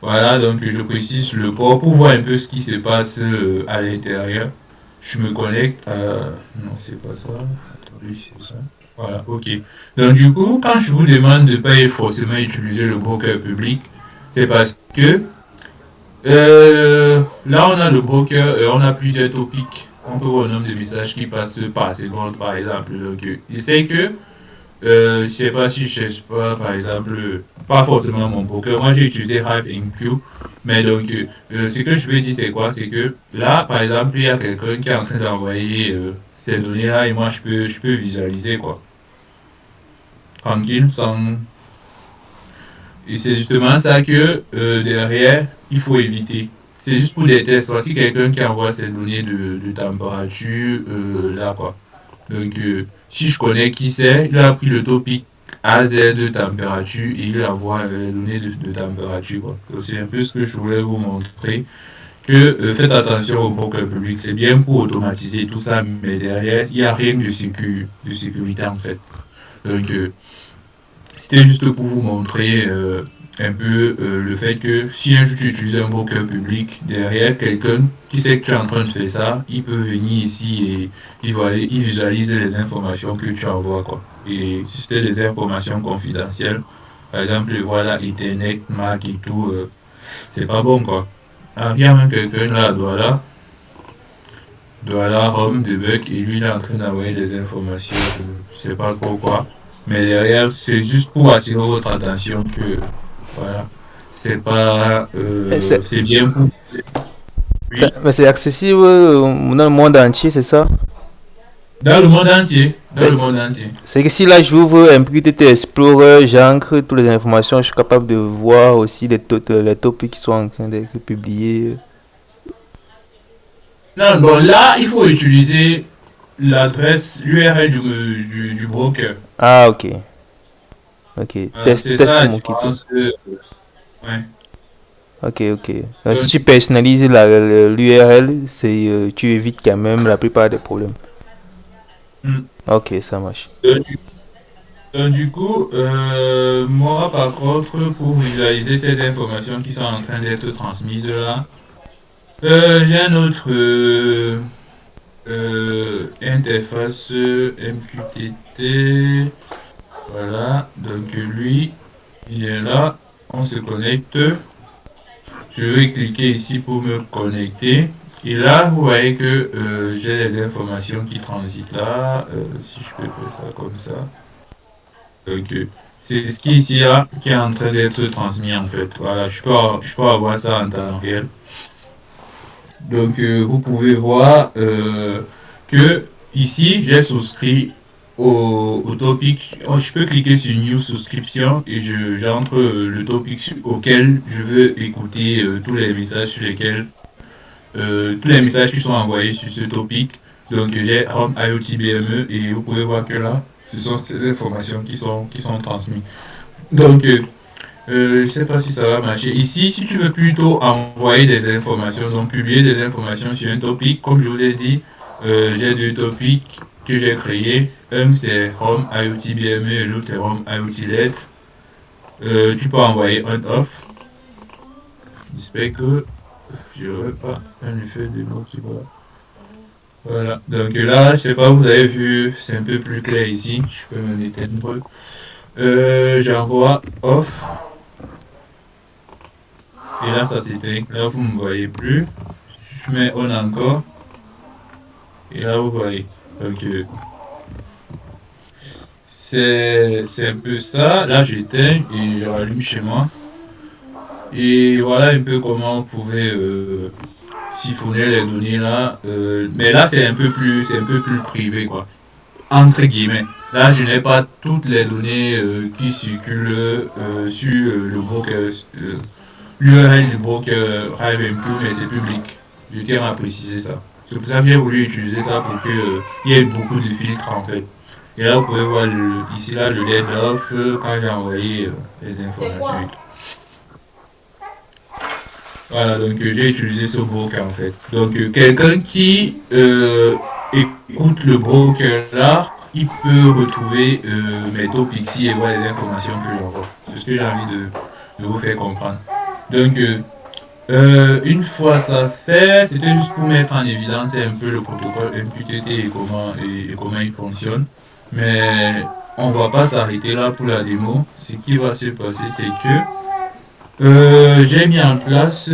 Speaker 1: Voilà, donc je précise le port pour voir un peu ce qui se passe à l'intérieur. Je me connecte à... Non, c'est pas ça. Attendez, c'est ça. Voilà, ok. Donc du coup, quand je vous demande de ne pas forcément utiliser le broker public, c'est parce que là, on a le broker, on a plusieurs topics. On peut voir le nombre de messages qui passent par seconde, par exemple. Donc, je sais que, je sais pas si je cherche pas, par exemple, pas forcément mon broker. Moi, j'ai utilisé HiveInQ. Mais donc, ce que je veux dire, c'est quoi? C'est que là, par exemple, il y a quelqu'un qui est en train d'envoyer ces données-là et moi, je peux visualiser, quoi. Tranquille, sans... Et c'est justement ça que derrière, il faut éviter. C'est juste pour des tests. Voici quelqu'un qui envoie ses données de température là quoi. Donc si je connais qui c'est, il a pris le topic AZ de température et il envoie les données de température quoi. C'est un peu ce que je voulais vous montrer. Que faites attention au broker public. C'est bien pour automatiser tout ça, mais derrière, il n'y a rien de sécurité en fait. Donc c'était juste pour vous montrer un peu le fait que si un jour tu utilises un broker public, derrière quelqu'un qui sait que tu es en train de faire ça, il peut venir ici et il visualise les informations que tu envoies quoi. Et si c'était des informations confidentielles, par exemple voilà Ethernet, Mac et tout, c'est pas bon quoi. Alors, il y a même quelqu'un là, Douala, Rome, de Buck, et lui il est en train d'envoyer des informations, je sais pas trop quoi. Mais derrière, c'est juste pour attirer votre attention que, voilà, c'est pas,
Speaker 2: Et
Speaker 1: c'est bien pour, oui,
Speaker 2: mais c'est accessible dans le monde entier, c'est ça?
Speaker 1: dans le monde entier, dans
Speaker 2: Mais
Speaker 1: le monde entier.
Speaker 2: c'est que si là j'ouvre un MQTT Explorer, j'ancre toutes les informations, je suis capable de voir aussi les topics qui sont en train d'être publiés.
Speaker 1: Non, bon, là, il faut utiliser l'adresse, l'URL du broker.
Speaker 2: Ah, ok. Ok.
Speaker 1: C'est
Speaker 2: Test
Speaker 1: ça la
Speaker 2: mon Kito.
Speaker 1: différence. Ouais.
Speaker 2: Ok, ok. Si
Speaker 1: Donc,
Speaker 2: tu personnalises l'URL, tu évites quand même la plupart des problèmes.
Speaker 1: hmm.
Speaker 2: Ok, ça marche.
Speaker 1: Donc, du coup, moi, par contre, pour visualiser ces informations qui sont en train d'être transmises là, j'ai un autre interface MQTT. Voilà, donc lui, il est là. On se connecte. Je vais cliquer ici pour me connecter. Et là, vous voyez que j'ai les informations qui transitent là. Si je peux faire ça comme ça. Donc, c'est ce qui est ici là, qui est en train d'être transmis en fait. Voilà, je peux avoir ça en temps réel. Donc, vous pouvez voir que ici, j'ai souscrit au topic. Oh, je peux cliquer sur New Subscription et j'entre le topic auquel je veux écouter tous les messages sur lesquels tous les messages qui sont envoyés sur ce topic. Donc j'ai Home IoT BME et vous pouvez voir que là, ce sont ces informations qui sont transmises. Donc je ne sais pas si ça va marcher. Ici, si tu veux plutôt envoyer des informations, donc publier des informations sur un topic, comme je vous ai dit, j'ai deux topics que j'ai créés. Un c'est Home IoT BME et l'autre c'est Home IoT LED. Tu peux envoyer on-off. J'espère que je n'aurai pas un effet de mot qui va. Voilà. Donc là, je sais pas, vous avez vu, c'est un peu plus clair ici. Je peux me détendre. J'envoie off. Et là, ça s'éteint. Là, vous ne me voyez plus. Je mets on encore. Et là, vous voyez. Donc, c'est un peu ça. Là, j'éteins et je rallume chez moi. Et voilà un peu comment vous pouvez siphonner les données là. Mais là, c'est un peu plus privé, quoi. Entre guillemets. Là, je n'ai pas toutes les données qui circulent sur le broker. L'URL du broker HiveMQ, mais c'est public. Je tiens à préciser ça. C'est pour ça que j'ai voulu utiliser ça pour qu'il y ait beaucoup de filtres en fait. Et là, vous pouvez voir ici là le LED off quand j'ai envoyé les informations et tout. Voilà, donc j'ai utilisé ce broker en fait. Donc quelqu'un qui écoute le broker là, il peut retrouver mes topics ici et voir les informations que j'envoie. C'est ce que j'ai envie de vous faire comprendre. Donc, une fois ça fait, c'était juste pour mettre en évidence un peu le protocole MQTT et comment il fonctionne. Mais on va pas s'arrêter là pour la démo. Ce qui va se passer, c'est que j'ai mis en place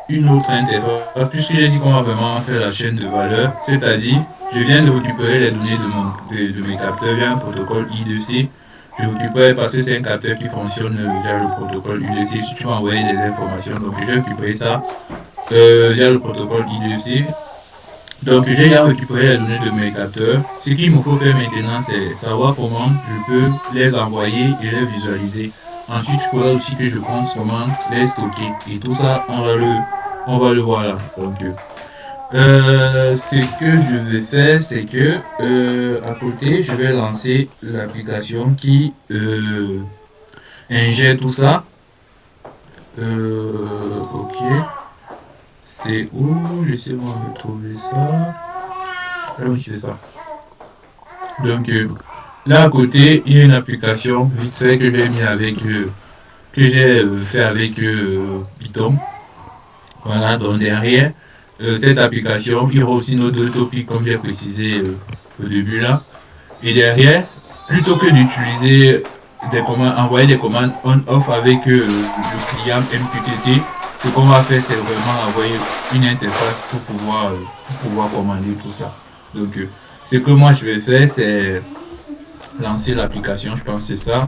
Speaker 1: une autre interface, puisque j'ai dit qu'on va vraiment faire la chaîne de valeur, c'est-à-dire, je viens de récupérer les données de mes capteurs via un protocole I2C. Je récupère parce que c'est un capteur qui fonctionne via le protocole I2C. Si tu vas envoyer des informations, donc j'ai récupéré ça via le protocole I2C. Donc j'ai déjà récupéré les données de mes capteurs. Ce qu'il me faut faire maintenant, c'est savoir comment je peux les envoyer et les visualiser. Ensuite, il faudra aussi que je pense comment les stocker. Et tout ça, on va le voir là. Donc, ce que je vais faire, c'est que à côté, je vais lancer l'application qui ingère tout ça. Ok. C'est où? Laissez-moi retrouver ça. Ah oui, c'est ça. Donc, là à côté, il y a une application vite fait que j'ai mis avec que j'ai fait avec Python. Voilà, donc derrière cette application, il y aura aussi nos deux topics comme j'ai précisé au début là. Et derrière, plutôt que d'utiliser des commandes, envoyer des commandes on-off avec le client MQTT, ce qu'on va faire, c'est vraiment envoyer une interface pour pouvoir commander tout ça. Donc, ce que moi je vais faire, c'est lancer l'application, je pense que c'est ça.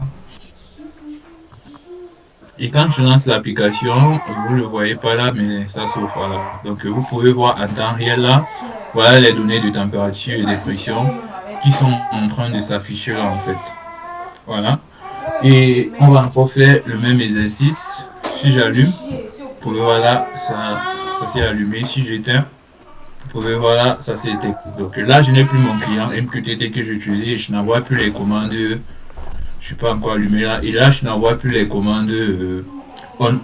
Speaker 1: Et quand je lance l'application, vous ne le voyez pas là, mais ça s'ouvre. Voilà. Donc, vous pouvez voir en temps réel là, voilà les données de température et de pression qui sont en train de s'afficher là, en fait. Voilà. Et on va encore faire le même exercice. Si j'allume, vous pouvez voir là, ça s'est allumé. Si j'éteins, vous pouvez voir là, ça s'est éteint. Donc là, je n'ai plus mon client MQTT que j'utilisais et je n'envoie plus les commandes. Je suis pas encore allumé là. Et là, je n'envoie plus les commandes on,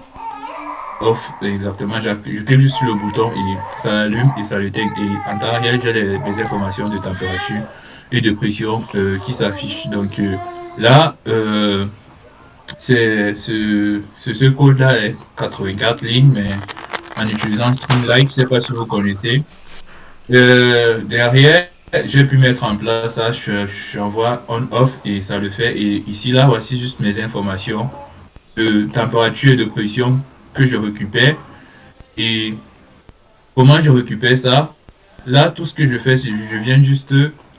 Speaker 1: off. Exactement. Je clique juste sur le bouton et ça allume et ça l'éteint. Et en temps réel, j'ai les informations de température et de pression qui s'affichent. Donc là, ce code-là est 84 lignes, mais en utilisant Streamlit, je ne sais pas si vous connaissez. Derrière, j'ai pu mettre en place ça, j'envoie on-off et ça le fait. Et ici, là, voici juste mes informations de température et de pression que je récupère. Et comment je récupère ça? Là, tout ce que je fais, c'est que je viens juste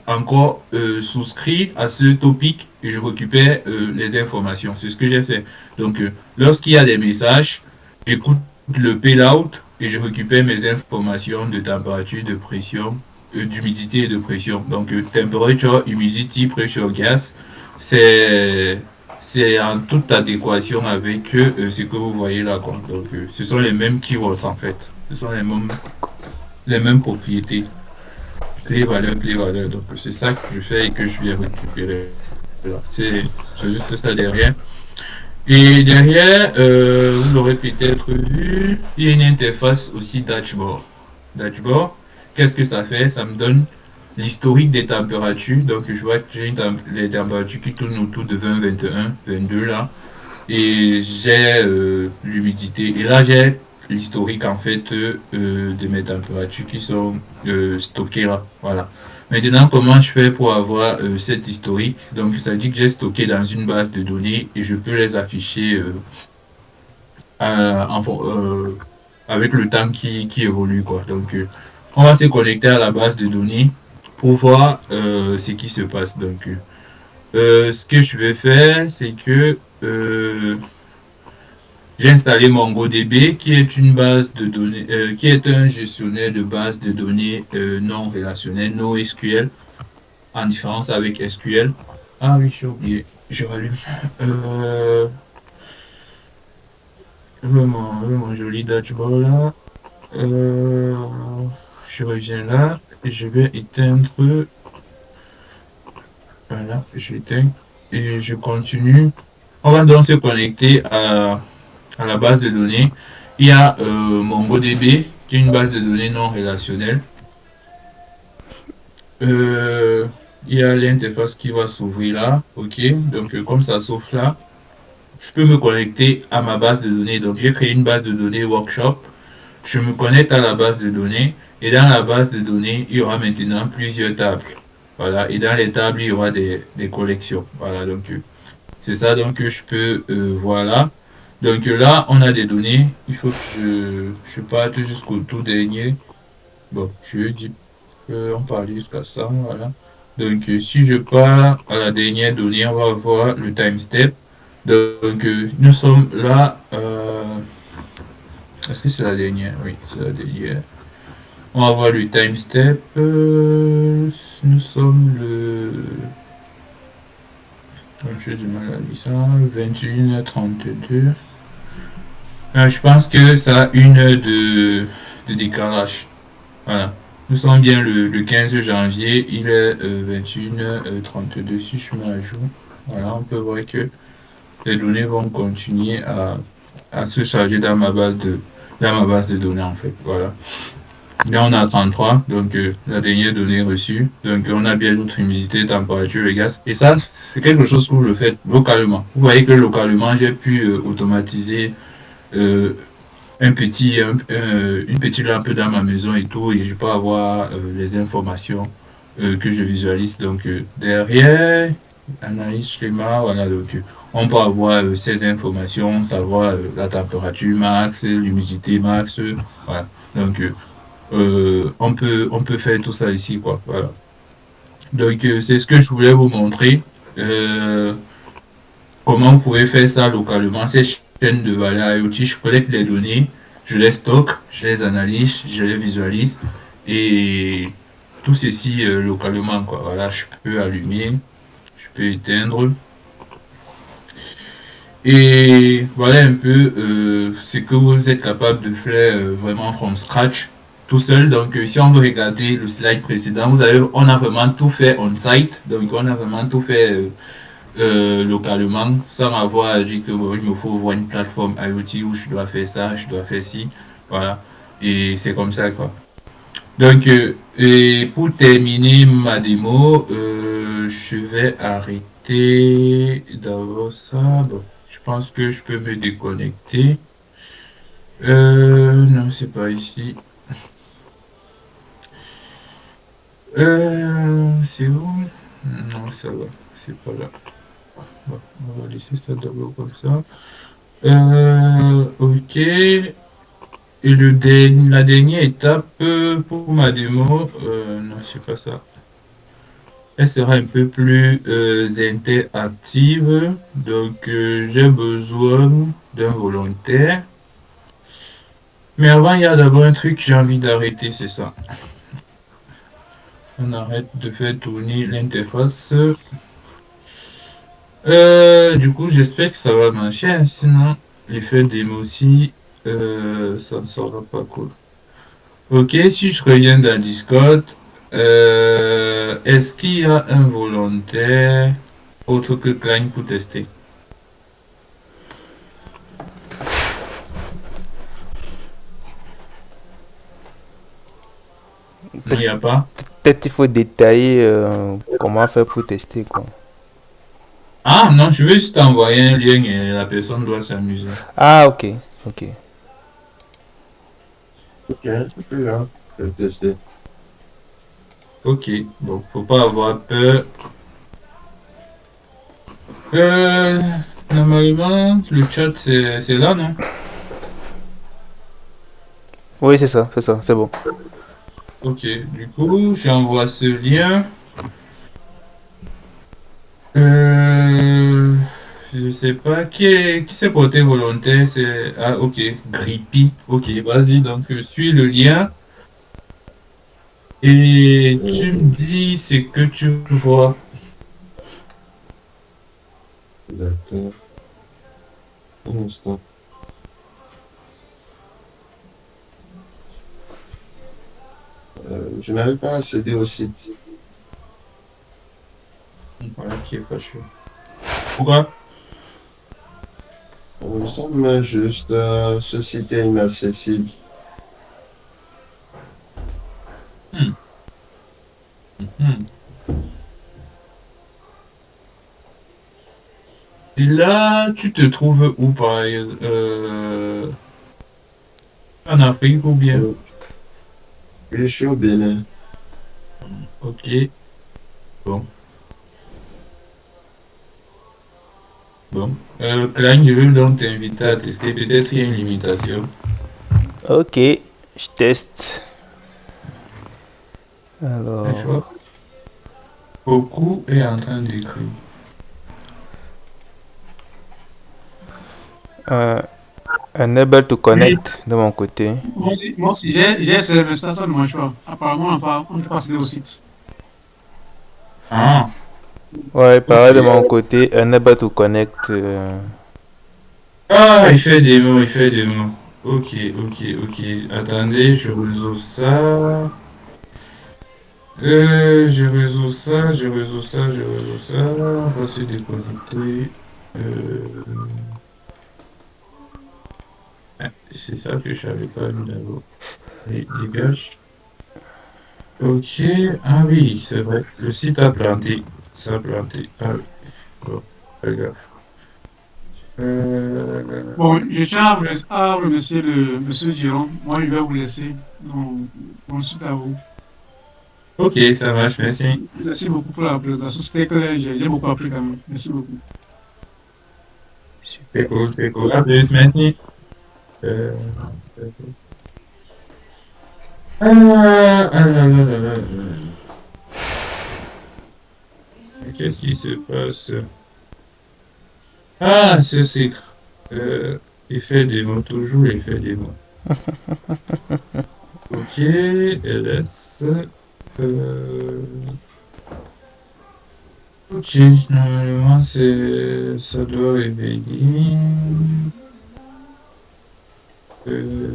Speaker 1: encore souscrire à ce topic et je récupère les informations. C'est ce que j'ai fait. Donc, lorsqu'il y a des messages, j'écoute le payload et je récupère mes informations de température, de pression, d'humidité et de pression. Donc, temperature, humidity, pressure, gas, c'est c'est en toute adéquation avec ce que vous voyez là, quoi. Donc, ce sont les mêmes keywords en fait. Ce sont les mêmes propriétés. Clé valeur, clé valeur. Donc, c'est ça que je fais et que je viens récupérer. Voilà. C'est juste ça derrière. Et derrière, vous l'aurez peut-être vu, il y a une interface aussi dashboard. Dashboard, qu'est-ce que ça fait? Ça me donne l'historique des températures. Donc, je vois que j'ai les températures qui tournent autour de 20, 21, 22 là. Et j'ai l'humidité. Et là, j'ai l'historique en fait de mes températures qui sont stockées là. Voilà. Maintenant, comment je fais pour avoir cet historique? Donc, ça dit que j'ai stocké dans une base de données et je peux les afficher à- en fon- avec le temps qui évolue, quoi. Donc, on va se connecter à la base de données pour voir ce qui se passe. Donc, ce que je vais faire, c'est que j'ai installé MongoDB, qui est une base de données, qui est un gestionnaire de base de données non relationnelles, NoSQL, en différence avec SQL. Ah oui, j'ai oublié. Je rallume. Euh, mon joli dashboard là. Euh, je reviens là et je vais éteindre. Voilà, je l'éteins et je continue. On va donc se connecter à la base de données. Il y a MongoDB, qui est une base de données non relationnelle. Euh, il y a l'interface qui va s'ouvrir là. OK. Donc, comme ça s'ouvre là, je peux me connecter à ma base de données. Donc, j'ai créé une base de données workshop. Je me connecte à la base de données. Et dans la base de données, il y aura maintenant plusieurs tables. Voilà. Et dans les tables, il y aura des collections. Voilà. Donc, c'est ça donc que je peux voir là. Donc là, on a des données. Il faut que je parte jusqu'au tout dernier. Bon, je dis on parle jusqu'à ça. Voilà. Donc si je pars à la dernière donnée, on va voir le time step. Donc nous sommes là. Est-ce que c'est la dernière? Oui, c'est la dernière. On va voir le time step. Nous sommes le. J'ai du mal à lire ça. 21h32. Je pense que ça a une heure de décalage. Voilà. Nous sommes bien le 15 janvier. Il est 21h32 si je mets à jour. Voilà, on peut voir que les données vont continuer à se charger dans ma base de données en fait. Voilà. Là, on a 33, donc la dernière donnée reçue. Donc, on a bien notre humidité, température, le gaz. Et ça, c'est quelque chose que vous le faites localement. Vous voyez que localement, j'ai pu automatiser euh, une petite lampe dans ma maison et tout. Et je peux avoir les informations que je visualise. Donc, derrière, analyse schéma, voilà. Donc, on peut avoir ces informations, savoir la température max, l'humidité max. Voilà. Donc, on peut faire tout ça ici, quoi. Voilà. Donc, c'est ce que je voulais vous montrer. Comment vous pouvez faire ça localement. C'est chaîne de valeur IoT, je collecte les données, je les stocke, je les analyse, je les visualise et tout ceci localement, quoi. Voilà, je peux allumer, je peux éteindre. Et voilà un peu ce que vous êtes capable de faire vraiment from scratch tout seul. Donc si on veut regarder le slide précédent, on a vraiment tout fait on site. Donc on a vraiment tout fait localement sans avoir à dire que bon, il me faut voir une plateforme IoT où je dois faire ça, je dois faire ci. Voilà. Et c'est comme ça quoi. Donc et pour terminer ma démo, je vais arrêter d'abord ça. Bon. Je pense que je peux me déconnecter. Non, c'est pas ici. C'est où? Non, ça va. C'est pas là. Bon, on va laisser ça d'abord comme ça. Ok. Et la dernière étape pour ma démo, non, c'est pas ça. Elle sera un peu plus interactive. Donc, j'ai besoin d'un volontaire. Mais avant, il y a d'abord un truc que j'ai envie d'arrêter, c'est ça. On arrête de faire tourner l'interface. Du coup, j'espère que ça va marcher, hein. Sinon, l'effet démo aussi, ça ne sera pas cool. Ok, si je reviens dans Discord, est-ce qu'il y a un volontaire autre que Klein pour tester? Non, il n'y a pas.
Speaker 2: Peut-être qu'il faut détailler comment faire pour tester, quoi.
Speaker 1: Ah non, je vais juste envoyer un lien et la personne doit s'amuser.
Speaker 2: Ah, ok, ok.
Speaker 4: Ok, c'est plus là. Je vais tester.
Speaker 1: Ok, bon, faut pas avoir peur. Euh, Normalement, le chat c'est là, non?
Speaker 2: Oui, c'est ça, c'est bon.
Speaker 1: Ok, du coup, j'envoie ce lien. Euh, je sais pas qui s'est porté volontaire, c'est ah ok, Grippy. Ok, vas-y, donc suis le lien et tu me dis ce que tu vois.
Speaker 4: D'accord. Un instant. Je n'arrive pas à accéder au site.
Speaker 1: Voilà qui est fâcheux. Pourquoi?
Speaker 4: Il me semble juste ce site est inaccessible.
Speaker 1: Hmm, hmm. Et là, tu te trouves où par en Afrique ou bien?
Speaker 4: Je suis au Bénin.
Speaker 1: Ok, bon, bon. Klein, je veux donc t'inviter à tester. Peut-être il y a une limitation.
Speaker 2: Ok, je teste.
Speaker 1: Je
Speaker 2: Alors,
Speaker 1: vois. Beaucoup est en train d'écrire.
Speaker 2: unable to connect de mon côté.
Speaker 3: Moi aussi, j'ai essayé, mais ça ne marche pas. Apparemment, on ne peut pas accéder au site.
Speaker 1: Ah,
Speaker 2: Ouais,
Speaker 1: ok.
Speaker 2: pareil de mon côté, unable to connect.
Speaker 1: Ah, il fait des mots, il fait des mots. Ok, ok, ok. Attendez, je résous ça. Je résous ça, je résous ça, je résous ça. On va se déconnecter. Euh, c'est ça que je n'avais pas mis d'abord. Allez, dégage. Ok, ah oui, c'est vrai. Le site a planté. Ça a planté. Ah oui, bon, fais gaffe.
Speaker 3: Bon, je tiens à remercier le monsieur Giron. Moi, je vais vous laisser. Donc, ensuite à vous.
Speaker 1: Ok, ça marche, merci.
Speaker 3: Merci beaucoup pour la présentation. C'était clair, j'ai beaucoup appris quand même. Merci beaucoup.
Speaker 1: C'est
Speaker 2: Super.
Speaker 1: cool, c'est cool. À plus, merci. Euh, Qu'est-ce qui se passe? Ah, c'est Effet démo, toujours effet démo. Ok, LS. Euh, ok, normalement, ça doit réveiller. Euh,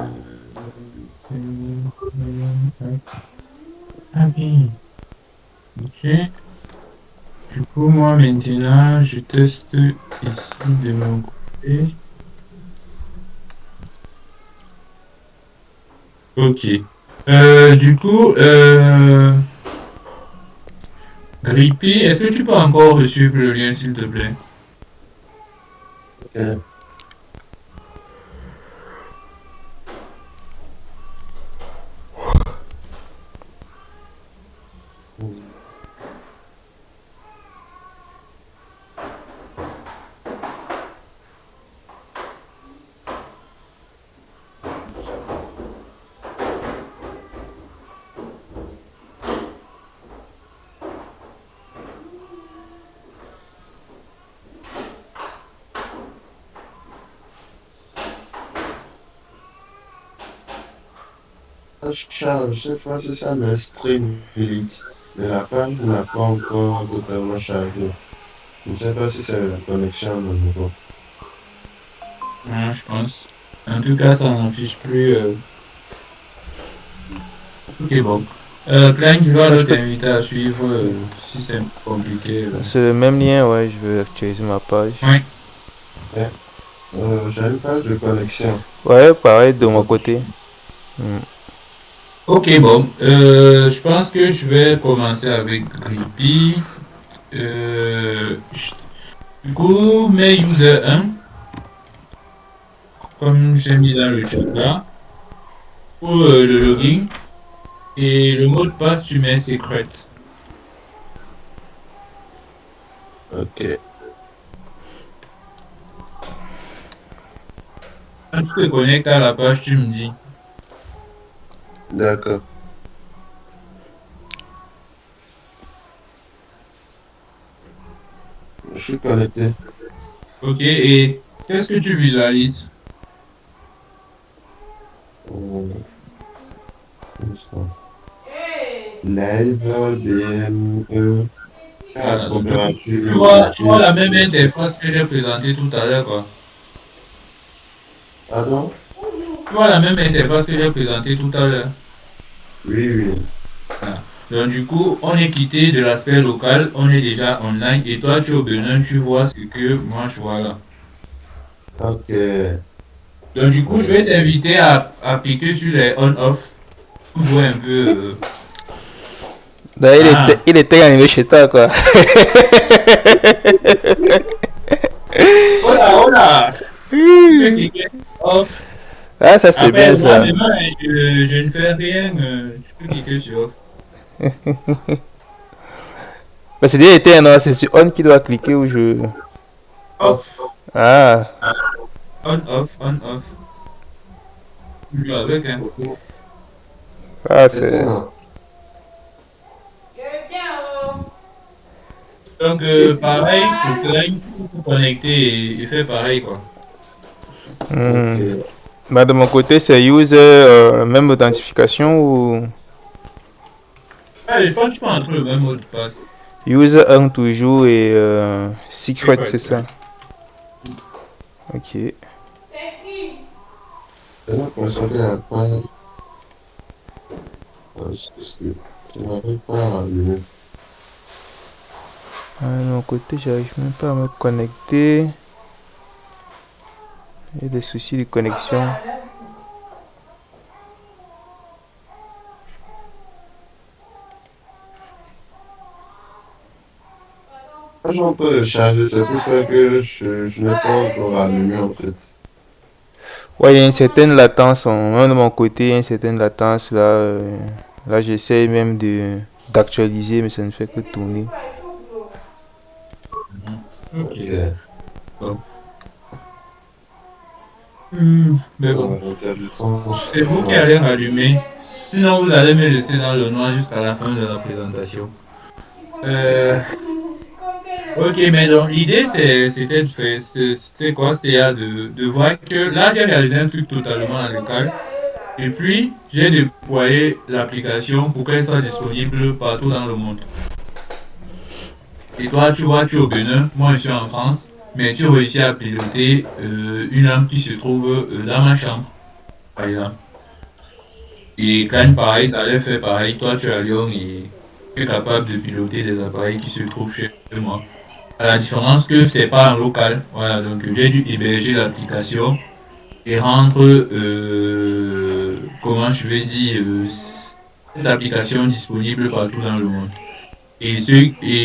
Speaker 1: ah oui, ok. Du coup, moi maintenant, je teste ici de mon côté. Ok. Du coup, Grippy, est-ce que tu peux encore reçu le lien, s'il te plaît?
Speaker 4: Ok. Ça charge, cette fois-ci, ça m'exprime vite. Mais la page n'a pas encore totalement chargé. Je ne sais pas si c'est la connexion à mon niveau.
Speaker 1: Ouais, je pense. En tout cas, ça n'affiche plus. Ok, bon. Klein, je vais
Speaker 2: Ouais,
Speaker 1: alors t'inviter à suivre si c'est compliqué.
Speaker 2: c'est le même lien, ouais, je vais actualiser ma page.
Speaker 1: Ouais.
Speaker 4: Ouais. J'ai une page de connexion.
Speaker 2: Ouais, pareil de
Speaker 4: C'est
Speaker 2: mon
Speaker 4: pas-
Speaker 2: côté. Hmm.
Speaker 1: Ok, bon. Je pense que je vais commencer avec Grippy. Du coup, mets user 1, comme j'ai mis dans le chat là, pour le login. Et le mot de passe, tu mets secret.
Speaker 4: Ok.
Speaker 1: Quand tu te connectes à la page, tu me dis.
Speaker 4: D'accord. Je suis connecté.
Speaker 1: Ok, et qu'est-ce que tu visualises?
Speaker 4: Euh, Live, BME, à la
Speaker 1: Voilà, donc,
Speaker 4: température,
Speaker 1: tu vois la même interface que j'ai présentée tout à l'heure, quoi.
Speaker 4: Pardon?
Speaker 1: Tu vois la même interface que j'ai présentée tout à l'heure.
Speaker 4: Oui, oui.
Speaker 1: Voilà. Donc du coup, on est quitté de l'aspect local, on est déjà online, et toi tu es au Bénin, tu vois ce que moi je vois là.
Speaker 4: Ok.
Speaker 1: Donc du coup, je vais t'inviter à cliquer sur les on-off pour jouer un peu.
Speaker 2: D'ailleurs,
Speaker 1: Ah,
Speaker 2: il était animé chez toi, quoi.
Speaker 1: hola, hola! Tu peux cliquer off.
Speaker 2: Ah, ça c'est
Speaker 1: Après,
Speaker 2: bien
Speaker 1: moi,
Speaker 2: ça.
Speaker 1: même, je ne fais rien, tu peux cliquer sur off.
Speaker 2: Bah, c'est déjà été, non, c'est sur on qui doit cliquer où je.
Speaker 1: Off.
Speaker 2: Ah,
Speaker 1: On-off, on-off. Tu joues avec, hein.
Speaker 4: Ok.
Speaker 2: ah
Speaker 4: C'est
Speaker 2: c'est.
Speaker 4: bien.
Speaker 1: Donc, pareil, pour Klein, pour te connecter et faire pareil, quoi.
Speaker 2: Hmm.
Speaker 4: Ok.
Speaker 2: Bah, de mon côté, c'est user, même authentification ou.
Speaker 1: Ah, je pense que tu peux entrer le même mot de passe.
Speaker 2: User 1 toujours et secret,
Speaker 1: Secret,
Speaker 2: c'est
Speaker 1: ouais.
Speaker 2: ça. Ok.
Speaker 4: J'ai l'impression qu'il n'y a pas. Je n'arrive pas à allumer.
Speaker 2: Ah, de mon côté, j'arrive même pas à me connecter. Il y a des soucis de connexion.
Speaker 4: Quand je suis en train de charger, c'est pour ça que je n'ai pas encore allumé en fait.
Speaker 2: Ouais, il y a une certaine latence, même de mon côté, il y a une certaine latence là. Là, j'essaie même de d'actualiser, mais ça ne fait que tourner.
Speaker 1: Ok.
Speaker 4: Ok.
Speaker 1: Bon. Mais bon.
Speaker 4: Intéressant.
Speaker 1: C'est vous qui allez rallumer. Sinon, vous allez me laisser dans le noir jusqu'à la fin de la présentation. Euh, Ok, mais donc l'idée c'était de faire, c'était quoi? C'était de voir que là j'ai réalisé un truc totalement en local. Et puis j'ai déployé l'application pour qu'elle soit disponible partout dans le monde. Et toi, tu vois, tu es au Bénin, moi je suis en France, mais tu réussis à piloter une lampe qui se trouve dans ma chambre, par exemple. Et quand pareil, ça allait faire pareil. Toi, tu es à Lyon et tu es capable de piloter des appareils qui se trouvent chez moi. À la différence que c'est pas en local. Voilà, donc j'ai dû héberger l'application et rendre, comment je vais dire, cette application disponible partout dans le monde. Et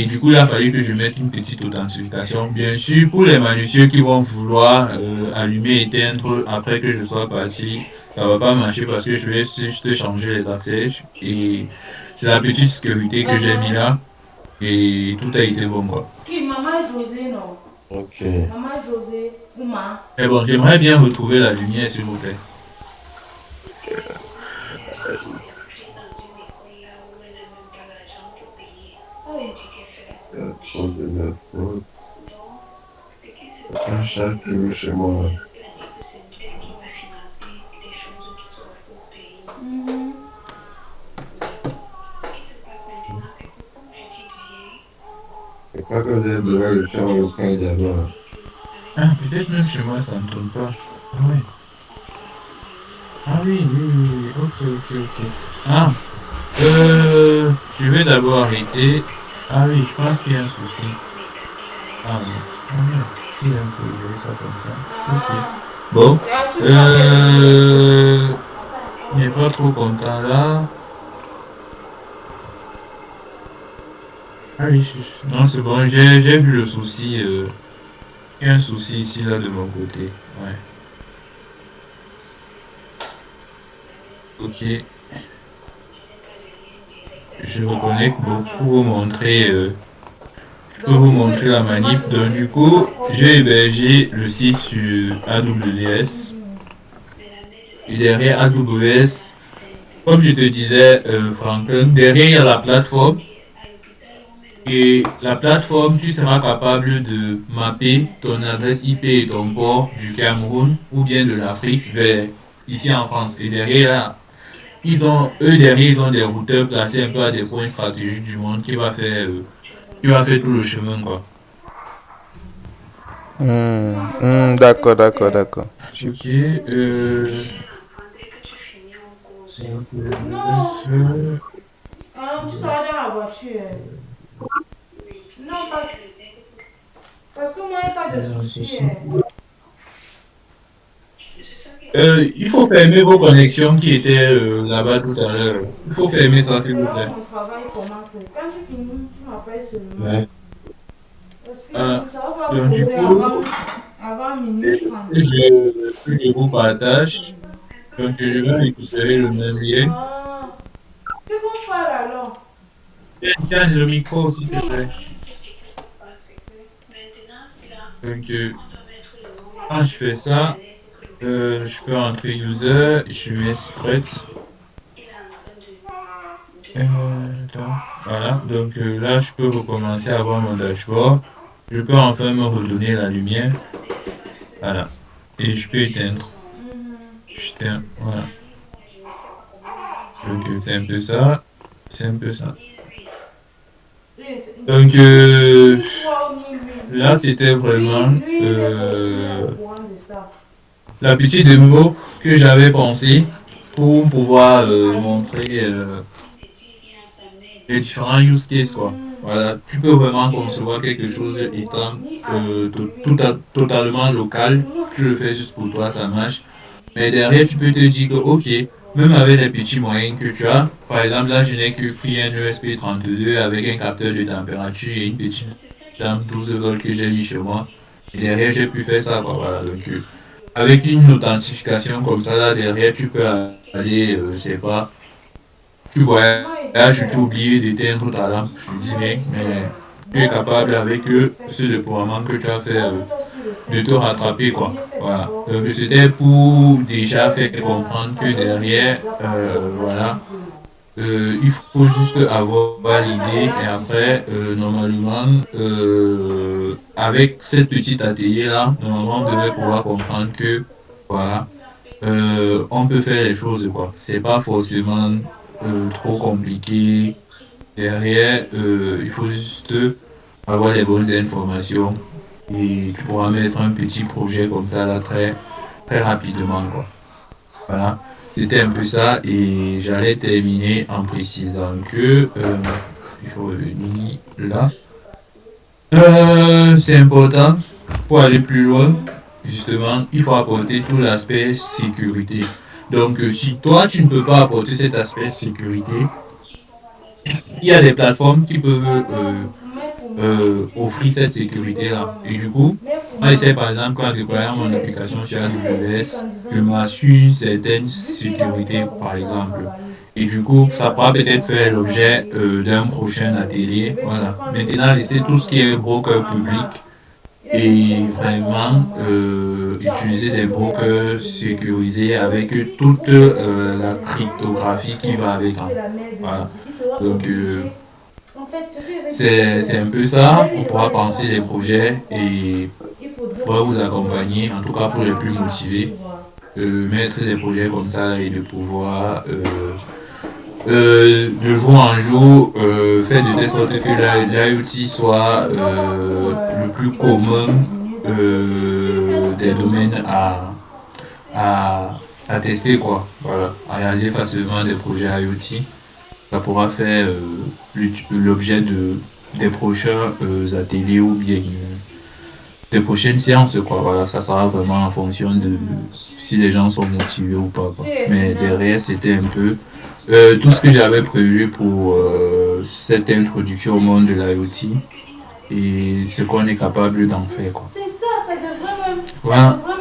Speaker 1: du coup, il a fallu que je mette une petite authentification. Bien sûr, pour les malicieux qui vont vouloir allumer et éteindre après que je sois parti, ça va pas marcher parce que je vais juste changer les accès. Et c'est la petite sécurité que j'ai mis là. Et tout a été bon, quoi.
Speaker 5: Qui, Maman José, non?
Speaker 4: Ok.
Speaker 5: Maman José, Ouma.
Speaker 1: Mais bon, j'aimerais bien retrouver la lumière, s'il vous plaît.
Speaker 5: Oh.
Speaker 4: Trop de ma faute. Un chat qui veut chez moi.
Speaker 5: Mhm.
Speaker 4: Je crois que je devrais le faire au cas d'abord.
Speaker 1: Ah, peut-être même chez moi, ça ne tourne pas. Ah oui. Ah oui, oui, oui, oui. Ok, ok, ok. Ah, je vais d'abord arrêter. Ah oui, je pense qu'il y a un souci. Ah non. Ah non. Il y a un peu de ça comme ça. Ok.
Speaker 5: Ah.
Speaker 1: Bon.
Speaker 5: Et à tout à l'heure.
Speaker 1: Euh, il n'est pas trop content là. Ah oui, non, c'est bon, j'ai vu le souci. Il y a un souci ici là de mon côté. Ouais. Ok. Je reconnecte pour vous montrer. Je peux vous montrer la manip. Donc du coup, j'ai hébergé le site sur AWS. Et derrière AWS, comme je te disais, Franklin, derrière il y a la plateforme. Et la plateforme, tu seras capable de mapper ton adresse IP et ton port du Cameroun ou bien de l'Afrique vers ici en France. Et derrière, là, eux derrière, ils ont des routeurs placés un peu à des points stratégiques du monde qui va faire tout le chemin, quoi.
Speaker 2: D'accord, d'accord, d'accord.
Speaker 1: Ok, donc,
Speaker 5: Non. Tu seras dans la voiture. Non, parce que moi, il n'y a pas de souci.
Speaker 1: il faut fermer vos connexions qui étaient là-bas tout à l'heure. Il faut fermer ça, s'il
Speaker 5: C'est
Speaker 1: vous
Speaker 5: là
Speaker 1: plaît.
Speaker 5: où mon travail commence. Quand tu finis, tu m'appelles seulement.
Speaker 4: Ouais.
Speaker 5: Parce que
Speaker 1: Euh,
Speaker 5: ça va
Speaker 1: donc,
Speaker 5: vous
Speaker 1: du
Speaker 5: poser
Speaker 1: coup,
Speaker 5: avant minuit 30.
Speaker 1: je vous partage. Donc, je vais récupérer le même lien.
Speaker 5: Ah, c'est qu'on parle alors.
Speaker 1: Tiens, le micro, s'il te
Speaker 5: Non,
Speaker 1: plaît. Donc, quand je fais ça, je peux entrer user, je mets secret. Attends, voilà, donc là, je peux recommencer à voir mon dashboard. Je peux enfin me redonner la lumière. Voilà. Et je peux éteindre. Putain, voilà. Donc, c'est un peu ça. C'est un peu ça. Donc, là, c'était vraiment la petite démo que j'avais pensé pour pouvoir montrer les différents use cases, quoi. Voilà, tu peux vraiment concevoir quelque chose étant totalement local. Tu le fais juste pour toi, ça marche. Mais derrière, tu peux te dire que, ok, même avec les petits moyens que tu as, par exemple, là, je n'ai que pris un ESP32 avec un capteur de température et une petite lampe 12 volts que j'ai mis chez moi. Et derrière, j'ai pu faire ça, quoi. Voilà, donc, avec une authentification comme ça, là, derrière, tu peux aller, je sais pas, tu vois, là, je t'ai oublié d'éteindre ta lampe, je te dis rien, mais tu es capable avec ce déploiement que tu as fait de te rattraper, quoi. Voilà. Donc, c'était pour déjà faire comprendre que derrière, voilà, Il faut juste avoir l'idée et après, normalement, avec cette petite atelier-là, normalement, on devrait pouvoir comprendre que, voilà, on peut faire les choses, quoi. C'est pas forcément trop compliqué. Derrière, il faut juste avoir les bonnes informations et tu pourras mettre un petit projet comme ça là très, très rapidement, quoi. Voilà, c'était un peu ça et j'allais terminer en précisant que il faut revenir là. C'est important pour aller plus loin. Justement, il faut apporter tout l'aspect sécurité. Donc, si toi tu ne peux pas apporter cet aspect sécurité, il y a des plateformes qui peuvent offrir cette sécurité-là. Et du coup, moi, j'essaie par exemple, quand déployant mon application sur AWS, je m'assure une certaine sécurité, par exemple. Et du coup, ça pourra peut-être faire l'objet d'un prochain atelier. Voilà. Maintenant, laisser tout ce qui est broker public et vraiment utiliser des brokers sécurisés avec toute la cryptographie qui va avec. Hein. Voilà. Donc, c'est un peu ça. On pourra penser des projets et pourra vous accompagner, en tout cas pour les plus motivés, mettre des projets comme ça et de pouvoir de jour en jour faire de telle sorte que l'IoT soit le plus commun des domaines à tester quoi. Voilà, à réaliser facilement des projets IoT. Ça pourra faire l'objet des prochains ateliers ou bien des prochaines séances quoi. Voilà, ça sera vraiment en fonction de si les gens sont motivés ou pas quoi. Mais derrière c'était un peu tout ce que j'avais prévu pour cette introduction au monde de l'IoT et ce qu'on est capable d'en faire quoi.
Speaker 5: C'est ça, ça devrait même. Ça
Speaker 1: Voilà.
Speaker 5: devrait